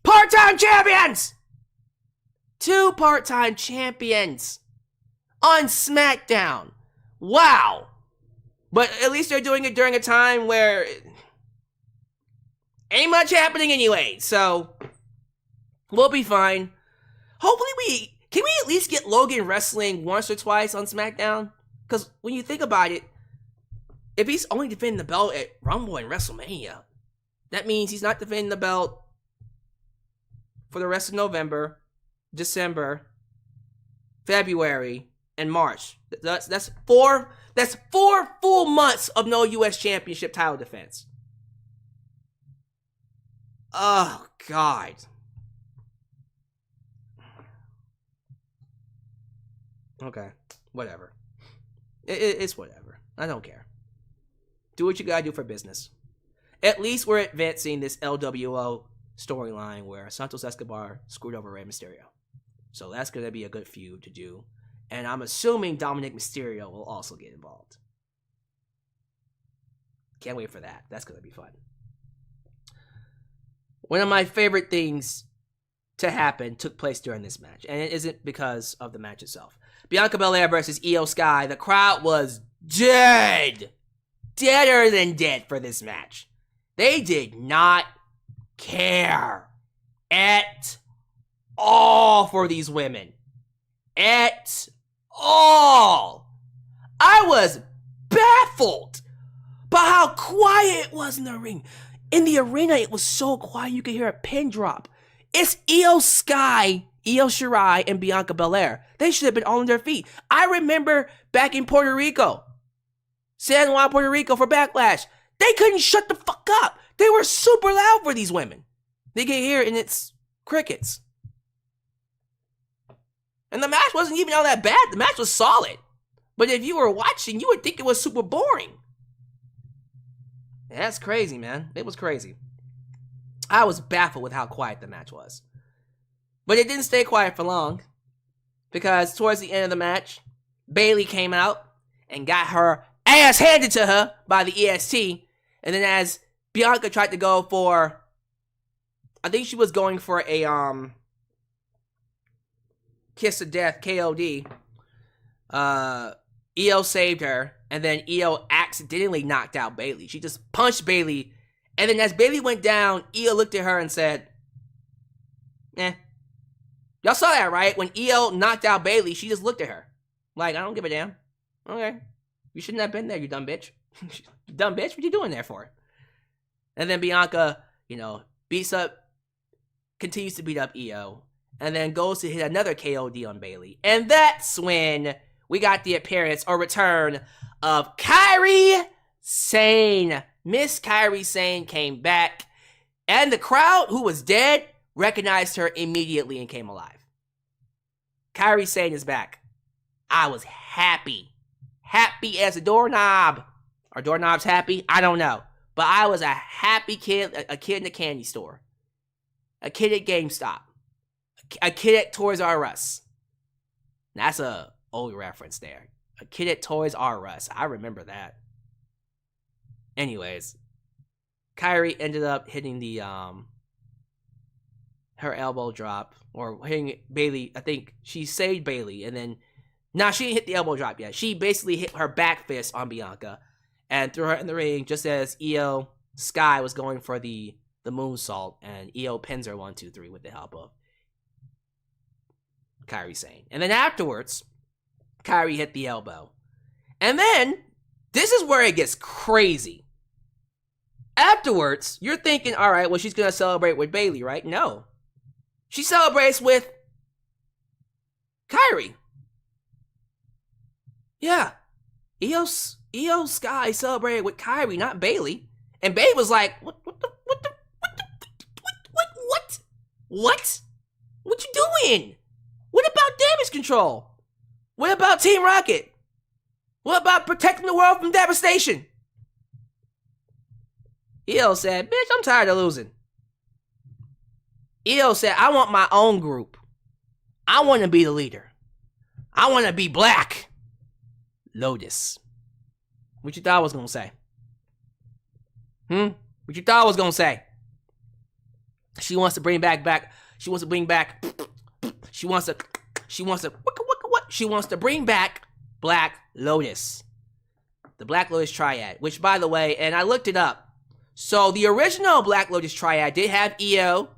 part-time champions! 2 part-time champions on SmackDown. Wow. But at least they're doing it during a time where ain't much happening anyway. So, We'll be fine. Hopefully can we at least get Logan wrestling once or twice on SmackDown? Because when you think about it, if he's only defending the belt at Rumble and WrestleMania, that means he's not defending the belt for the rest of November, December, February, and March. That's four full months of no U.S. Championship title defense. Oh, God. Okay, whatever. It's whatever. I don't care. Do what you gotta do for business. At least we're advancing this LWO storyline where Santos Escobar screwed over Rey Mysterio. So that's gonna be a good feud to do. And I'm assuming Dominic Mysterio will also get involved. Can't wait for that. That's gonna be fun. One of my favorite things to happen took place during this match. And it isn't because of the match itself. Bianca Belair versus Iyo Sky. The crowd was dead. Deader than dead for this match. They did not care at all for these women. At all. I was baffled by how quiet it was in the ring. In the arena, it was so quiet you could hear a pin drop. It's Iyo Sky, Io Shirai, and Bianca Belair. They should have been all on their feet. I remember back in Puerto Rico, San Juan, Puerto Rico for Backlash. They couldn't shut the fuck up. They were super loud for these women. They get here and it's crickets. And the match wasn't even all that bad. The match was solid. But if you were watching, you would think it was super boring. That's crazy, man. It was crazy. I was baffled with how quiet the match was. But it didn't stay quiet for long. Because towards the end of the match, Bayley came out and got her ass handed to her by the EST. And then as Bianca tried to go for, I think she was going for a kiss of death, KOD. Iyo saved her, and then Iyo accidentally knocked out Bayley. She just punched Bayley, and then as Bayley went down, Iyo looked at her and said, Y'all saw that, right? When Iyo knocked out Bayley, she just looked at her. Like, I don't give a damn. Okay. You shouldn't have been there, you dumb bitch. You dumb bitch, what you doing there for? And then Bianca, continues to beat up Iyo, and then goes to hit another KOD on Bayley. And that's when we got the appearance or return of Kairi Sane. Miss Kairi Sane came back, and the crowd, who was dead, recognized her immediately and came alive. Kairi Sane is back. I was happy. Happy as a doorknob. Are doorknobs happy? I don't know. But I was a happy kid, a kid in a candy store. A kid at GameStop. A kid at Toys R Us. That's a old reference there. A kid at Toys R Us. I remember that. Anyways, Kairi ended up hitting the her elbow drop, or hitting Bayley. I think she saved Bayley, and then she didn't hit the elbow drop yet. She basically hit her back fist on Bianca and threw her in the ring just as Iyo Sky was going for the moonsault, and Iyo pins her 1, 2, 3 with the help of Kairi Sane. And then afterwards, Kairi hit the elbow. And then, this is where it gets crazy. Afterwards, you're thinking, all right, well, she's going to celebrate with Bayley, right? No. She celebrates with Kairi. Yeah. Iyo Sky celebrated with Kairi, not Bayley. And Bayley was like, what? What you doing? What about Damage Control? What about Team Rocket? What about protecting the world from devastation? Iyo said, bitch, I'm tired of losing. Iyo said, I want my own group. I want to be the leader. I want to be Black Lotus. What you thought I was going to say? What you thought I was going to say? She wants to bring back. She wants to bring back. She wants to bring back Black Lotus. The Black Lotus Triad, which, by the way, and I looked it up. So the original Black Lotus Triad did have Iyo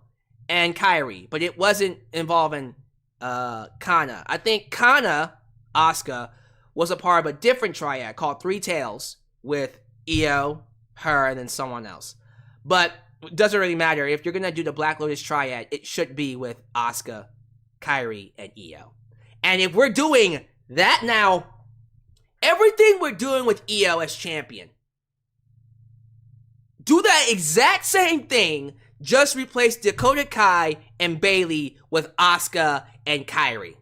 and Kairi, but it wasn't involving Kana. I think Kana, Asuka, was a part of a different triad called Three Tails with Iyo, her, and then someone else. But it doesn't really matter. If you're going to do the Black Lotus triad, it should be with Asuka, Kairi, and Iyo. And if we're doing that now, everything we're doing with Iyo as champion, do that exact same thing, just replace Dakota Kai and Bayley with Asuka and Kairi.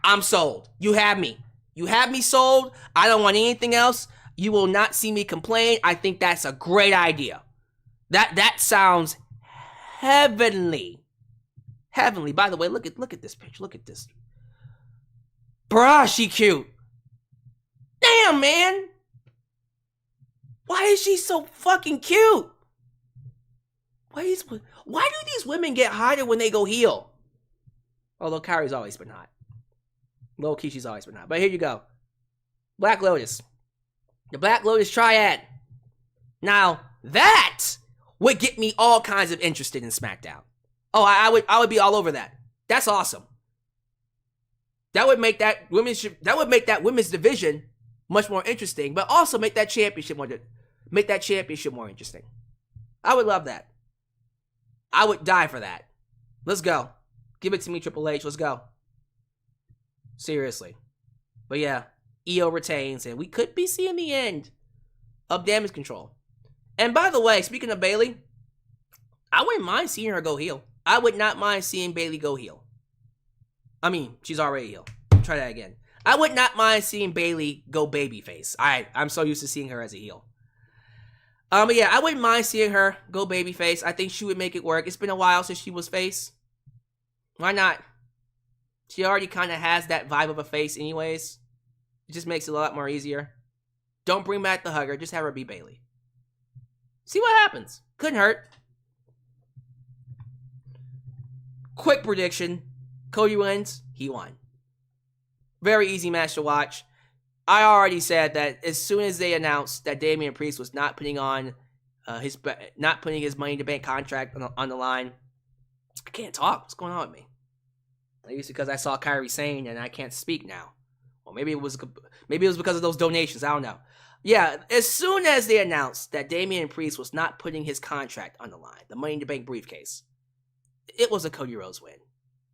I'm sold. You have me. You have me sold. I don't want anything else. You will not see me complain. I think that's a great idea. That sounds heavenly. Heavenly. By the way, look at this picture. Look at this. Bruh, she cute. Damn, man. Why is she so fucking cute? Why do these women get hotter when they go heel? Although Kairi's always been hot. Low key, she's always been hot. But here you go. Black Lotus. The Black Lotus triad. Now, that would get me all kinds of interested in SmackDown. Oh, I would be all over that. That's awesome. That would make that women's division much more interesting, but also make that championship more interesting. I would love that. I would die for that. Let's go. Give it to me, Triple H. Let's go. Seriously. But yeah, Iyo retains, and we could be seeing the end of Damage Control. And by the way, speaking of Bayley, I wouldn't mind seeing her go heel. I would not mind seeing Bayley go heel. I mean, she's already heel. Try that again. I would not mind seeing Bayley go babyface. I'm so used to seeing her as a heel. But yeah, I wouldn't mind seeing her go babyface. I think she would make it work. It's been a while since she was face. Why not? She already kind of has that vibe of a face anyways. It just makes it a lot more easier. Don't bring back the hugger. Just have her be Bayley. See what happens. Couldn't hurt. Quick prediction. Cody wins. He won. Very easy match to watch. I already said that as soon as they announced that Damian Priest was not putting on his Money in the Bank contract on the line, I can't talk. What's going on with me? Maybe it's because I saw Kairi Sane and I can't speak now. Or maybe it was because of those donations. I don't know. Yeah, as soon as they announced that Damian Priest was not putting his contract on the line, the Money in the Bank briefcase, it was a Cody Rhodes win.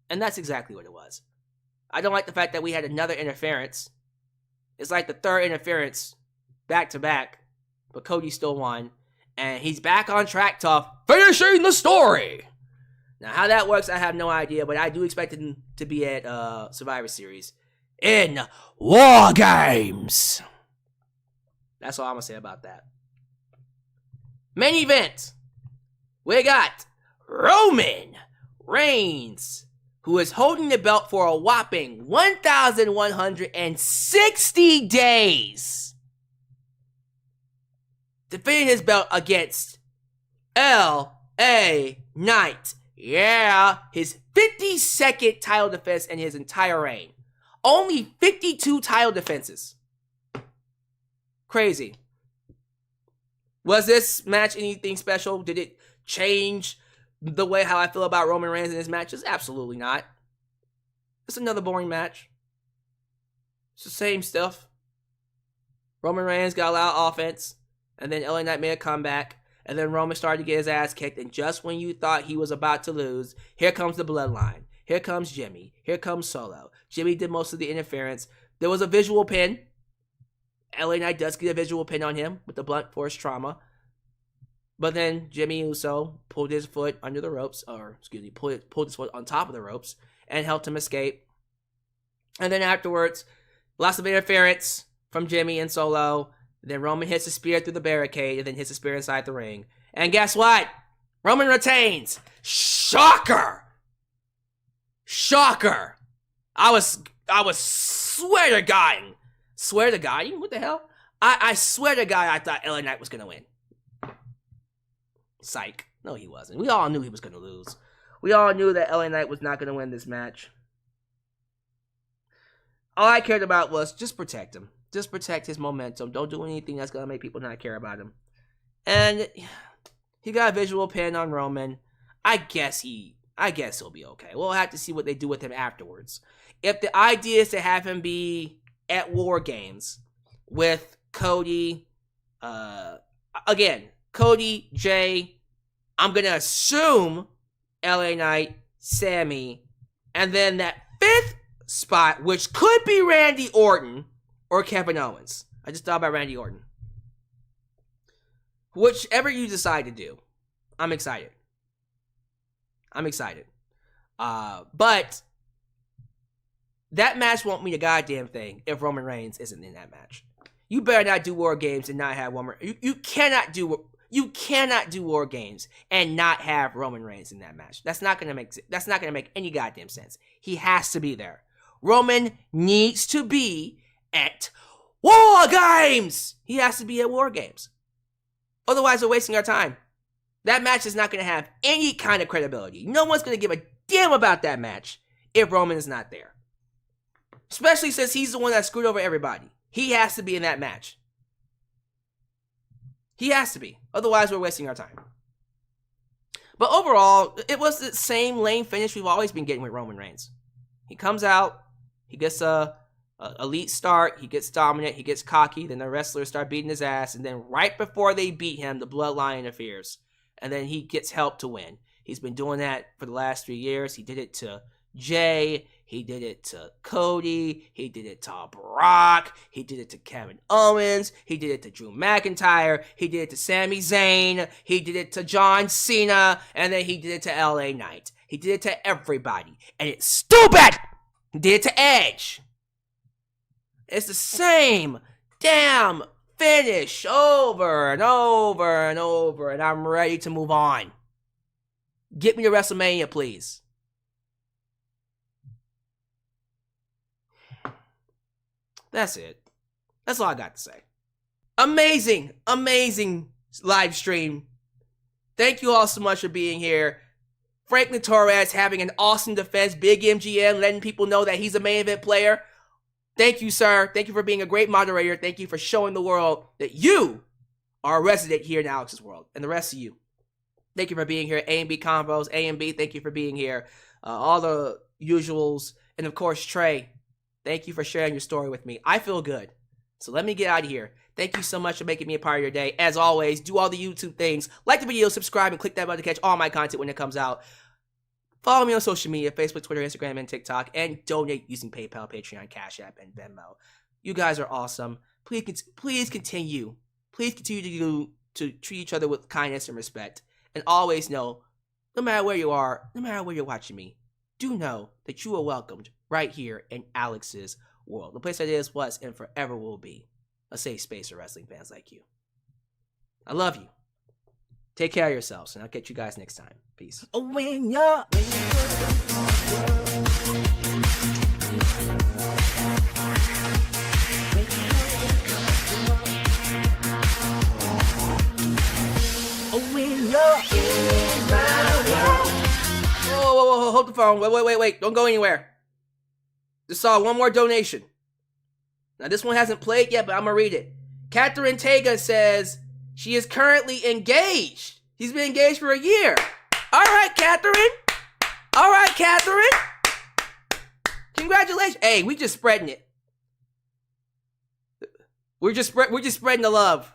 And that's exactly what it was. I don't like the fact that we had another interference. It's like the third interference back to back, but Cody still won, and he's back on track to finishing the story. Now, how that works, I have no idea, but I do expect him to be at Survivor Series in War Games. That's all I'm gonna say about that. Main event. We got Roman Reigns, who is holding the belt for a whopping 1,160 days, defending his belt against L.A. Knight. Yeah, his 52nd title defense in his entire reign. Only 52 title defenses. Crazy. Was this match anything special? Did it change the way how I feel about Roman Reigns in his matches? Absolutely not. It's another boring match. It's the same stuff. Roman Reigns got a lot of offense, and then LA Knight made a comeback, and then Roman started to get his ass kicked, and just when you thought he was about to lose, here comes the Bloodline. Here comes Jimmy. Here comes Solo. Jimmy did most of the interference. There was a visual pin. LA Knight does get a visual pin on him with the blunt force trauma. But then Jimmy Uso pulled his foot under the ropes, pulled his foot on top of the ropes and helped him escape. And then afterwards, lots of interference from Jimmy and Solo. Then Roman hits a spear through the barricade and then hits a spear inside the ring. And guess what? Roman retains. Shocker! Shocker! I was swear to God. Swear to God? What the hell? I swear to God I thought LA Knight was going to win. Psych. No, he wasn't. We all knew he was going to lose. We all knew that LA Knight was not going to win this match. All I cared about was just protect him. Just protect his momentum. Don't do anything that's going to make people not care about him. And he got a visual pin on Roman. I guess he I guess he'll be okay. We'll have to see what they do with him afterwards. If the idea is to have him be at War Games with Cody, again, Cody, Jay, I'm going to assume LA Knight, Sammy, and then that 5th spot, which could be Randy Orton or Kevin Owens. I just thought about Randy Orton. Whichever you decide to do, I'm excited. But that match won't mean a goddamn thing if Roman Reigns isn't in that match. You better not do War Games and not have Roman. You cannot do War Games and not have Roman Reigns in that match. That's not gonna make any goddamn sense. He has to be there. Roman needs to be at War Games. He has to be at War Games. Otherwise, we're wasting our time. That match is not going to have any kind of credibility. No one's going to give a damn about that match if Roman is not there. Especially since he's the one that screwed over everybody. He has to be in that match. He has to be. Otherwise, we're wasting our time. But overall, it was the same lame finish we've always been getting with Roman Reigns. He comes out, he gets a elite start, he gets dominant, he gets cocky, then the wrestlers start beating his ass, and then right before they beat him, the bloodline interferes. And then he gets help to win. He's been doing that for the last 3 years. He did it to Jay, he did it to Cody, he did it to Brock, he did it to Kevin Owens, he did it to Drew McIntyre, he did it to Sami Zayn, he did it to John Cena, and then he did it to LA Knight. He did it to everybody. And it's stupid! He did it to Edge. It's the same damn finish over and over and over, and I'm ready to move on. Get me to WrestleMania, please. That's it. That's all I got to say. Amazing live stream. Thank you all so much for being here. Franklin Torres having an awesome defense. Big MGM letting people know that he's a main event player. Thank you, sir. Thank you for being a great moderator. Thank you for showing the world that you are a resident here in Alyx's world. And the rest of you, thank you for being here. A and B Combos, A and B, thank you for being here. All the usuals. And of course, Trey, thank you for sharing your story with me. I feel good. So let me get out of here. Thank you so much for making me a part of your day. As always, do all the YouTube things. Like the video, subscribe, and click that button to catch all my content when it comes out. Follow me on social media, Facebook, Twitter, Instagram, and TikTok, and donate using PayPal, Patreon, Cash App, and Venmo. You guys are awesome. Please continue to treat each other with kindness and respect. And always know, no matter where you are, no matter where you're watching me, do know that you are welcomed right here in Alyx's world. The place that is, was, and forever will be a safe space for wrestling fans like you. I love you. Take care of yourselves, and I'll catch you guys next time. Peace. When you're Whoa, hold the phone. Wait. Don't go anywhere. Just saw one more donation. Now, this one hasn't played yet, but I'm going to read it. Catherine Tega says she is currently engaged. She's been engaged for a year. All right, Catherine. Congratulations. Hey, we just spreading it. We're just spreading the love.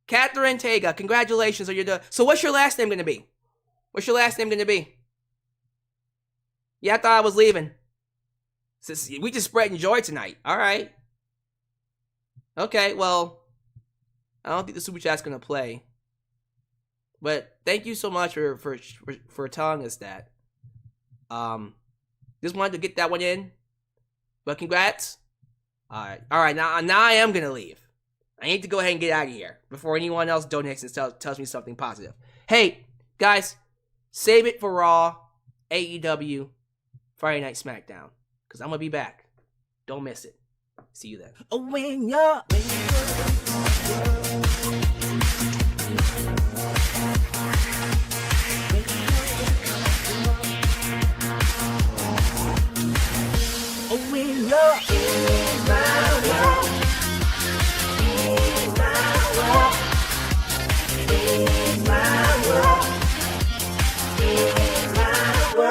Catherine Tega, congratulations on your done. So what's your last name going to be? Yeah, I thought I was leaving. We just spreading joy tonight. All right. Okay, well, I don't think the super chat's gonna play, but thank you so much for telling us that. Just wanted to get that one in, but congrats. All right. Now I am gonna leave. I need to go ahead and get out of here before anyone else donates and tells me something positive. Hey guys, save it for Raw, AEW, Friday Night SmackDown, because I'm gonna be back. Don't miss it. See you then.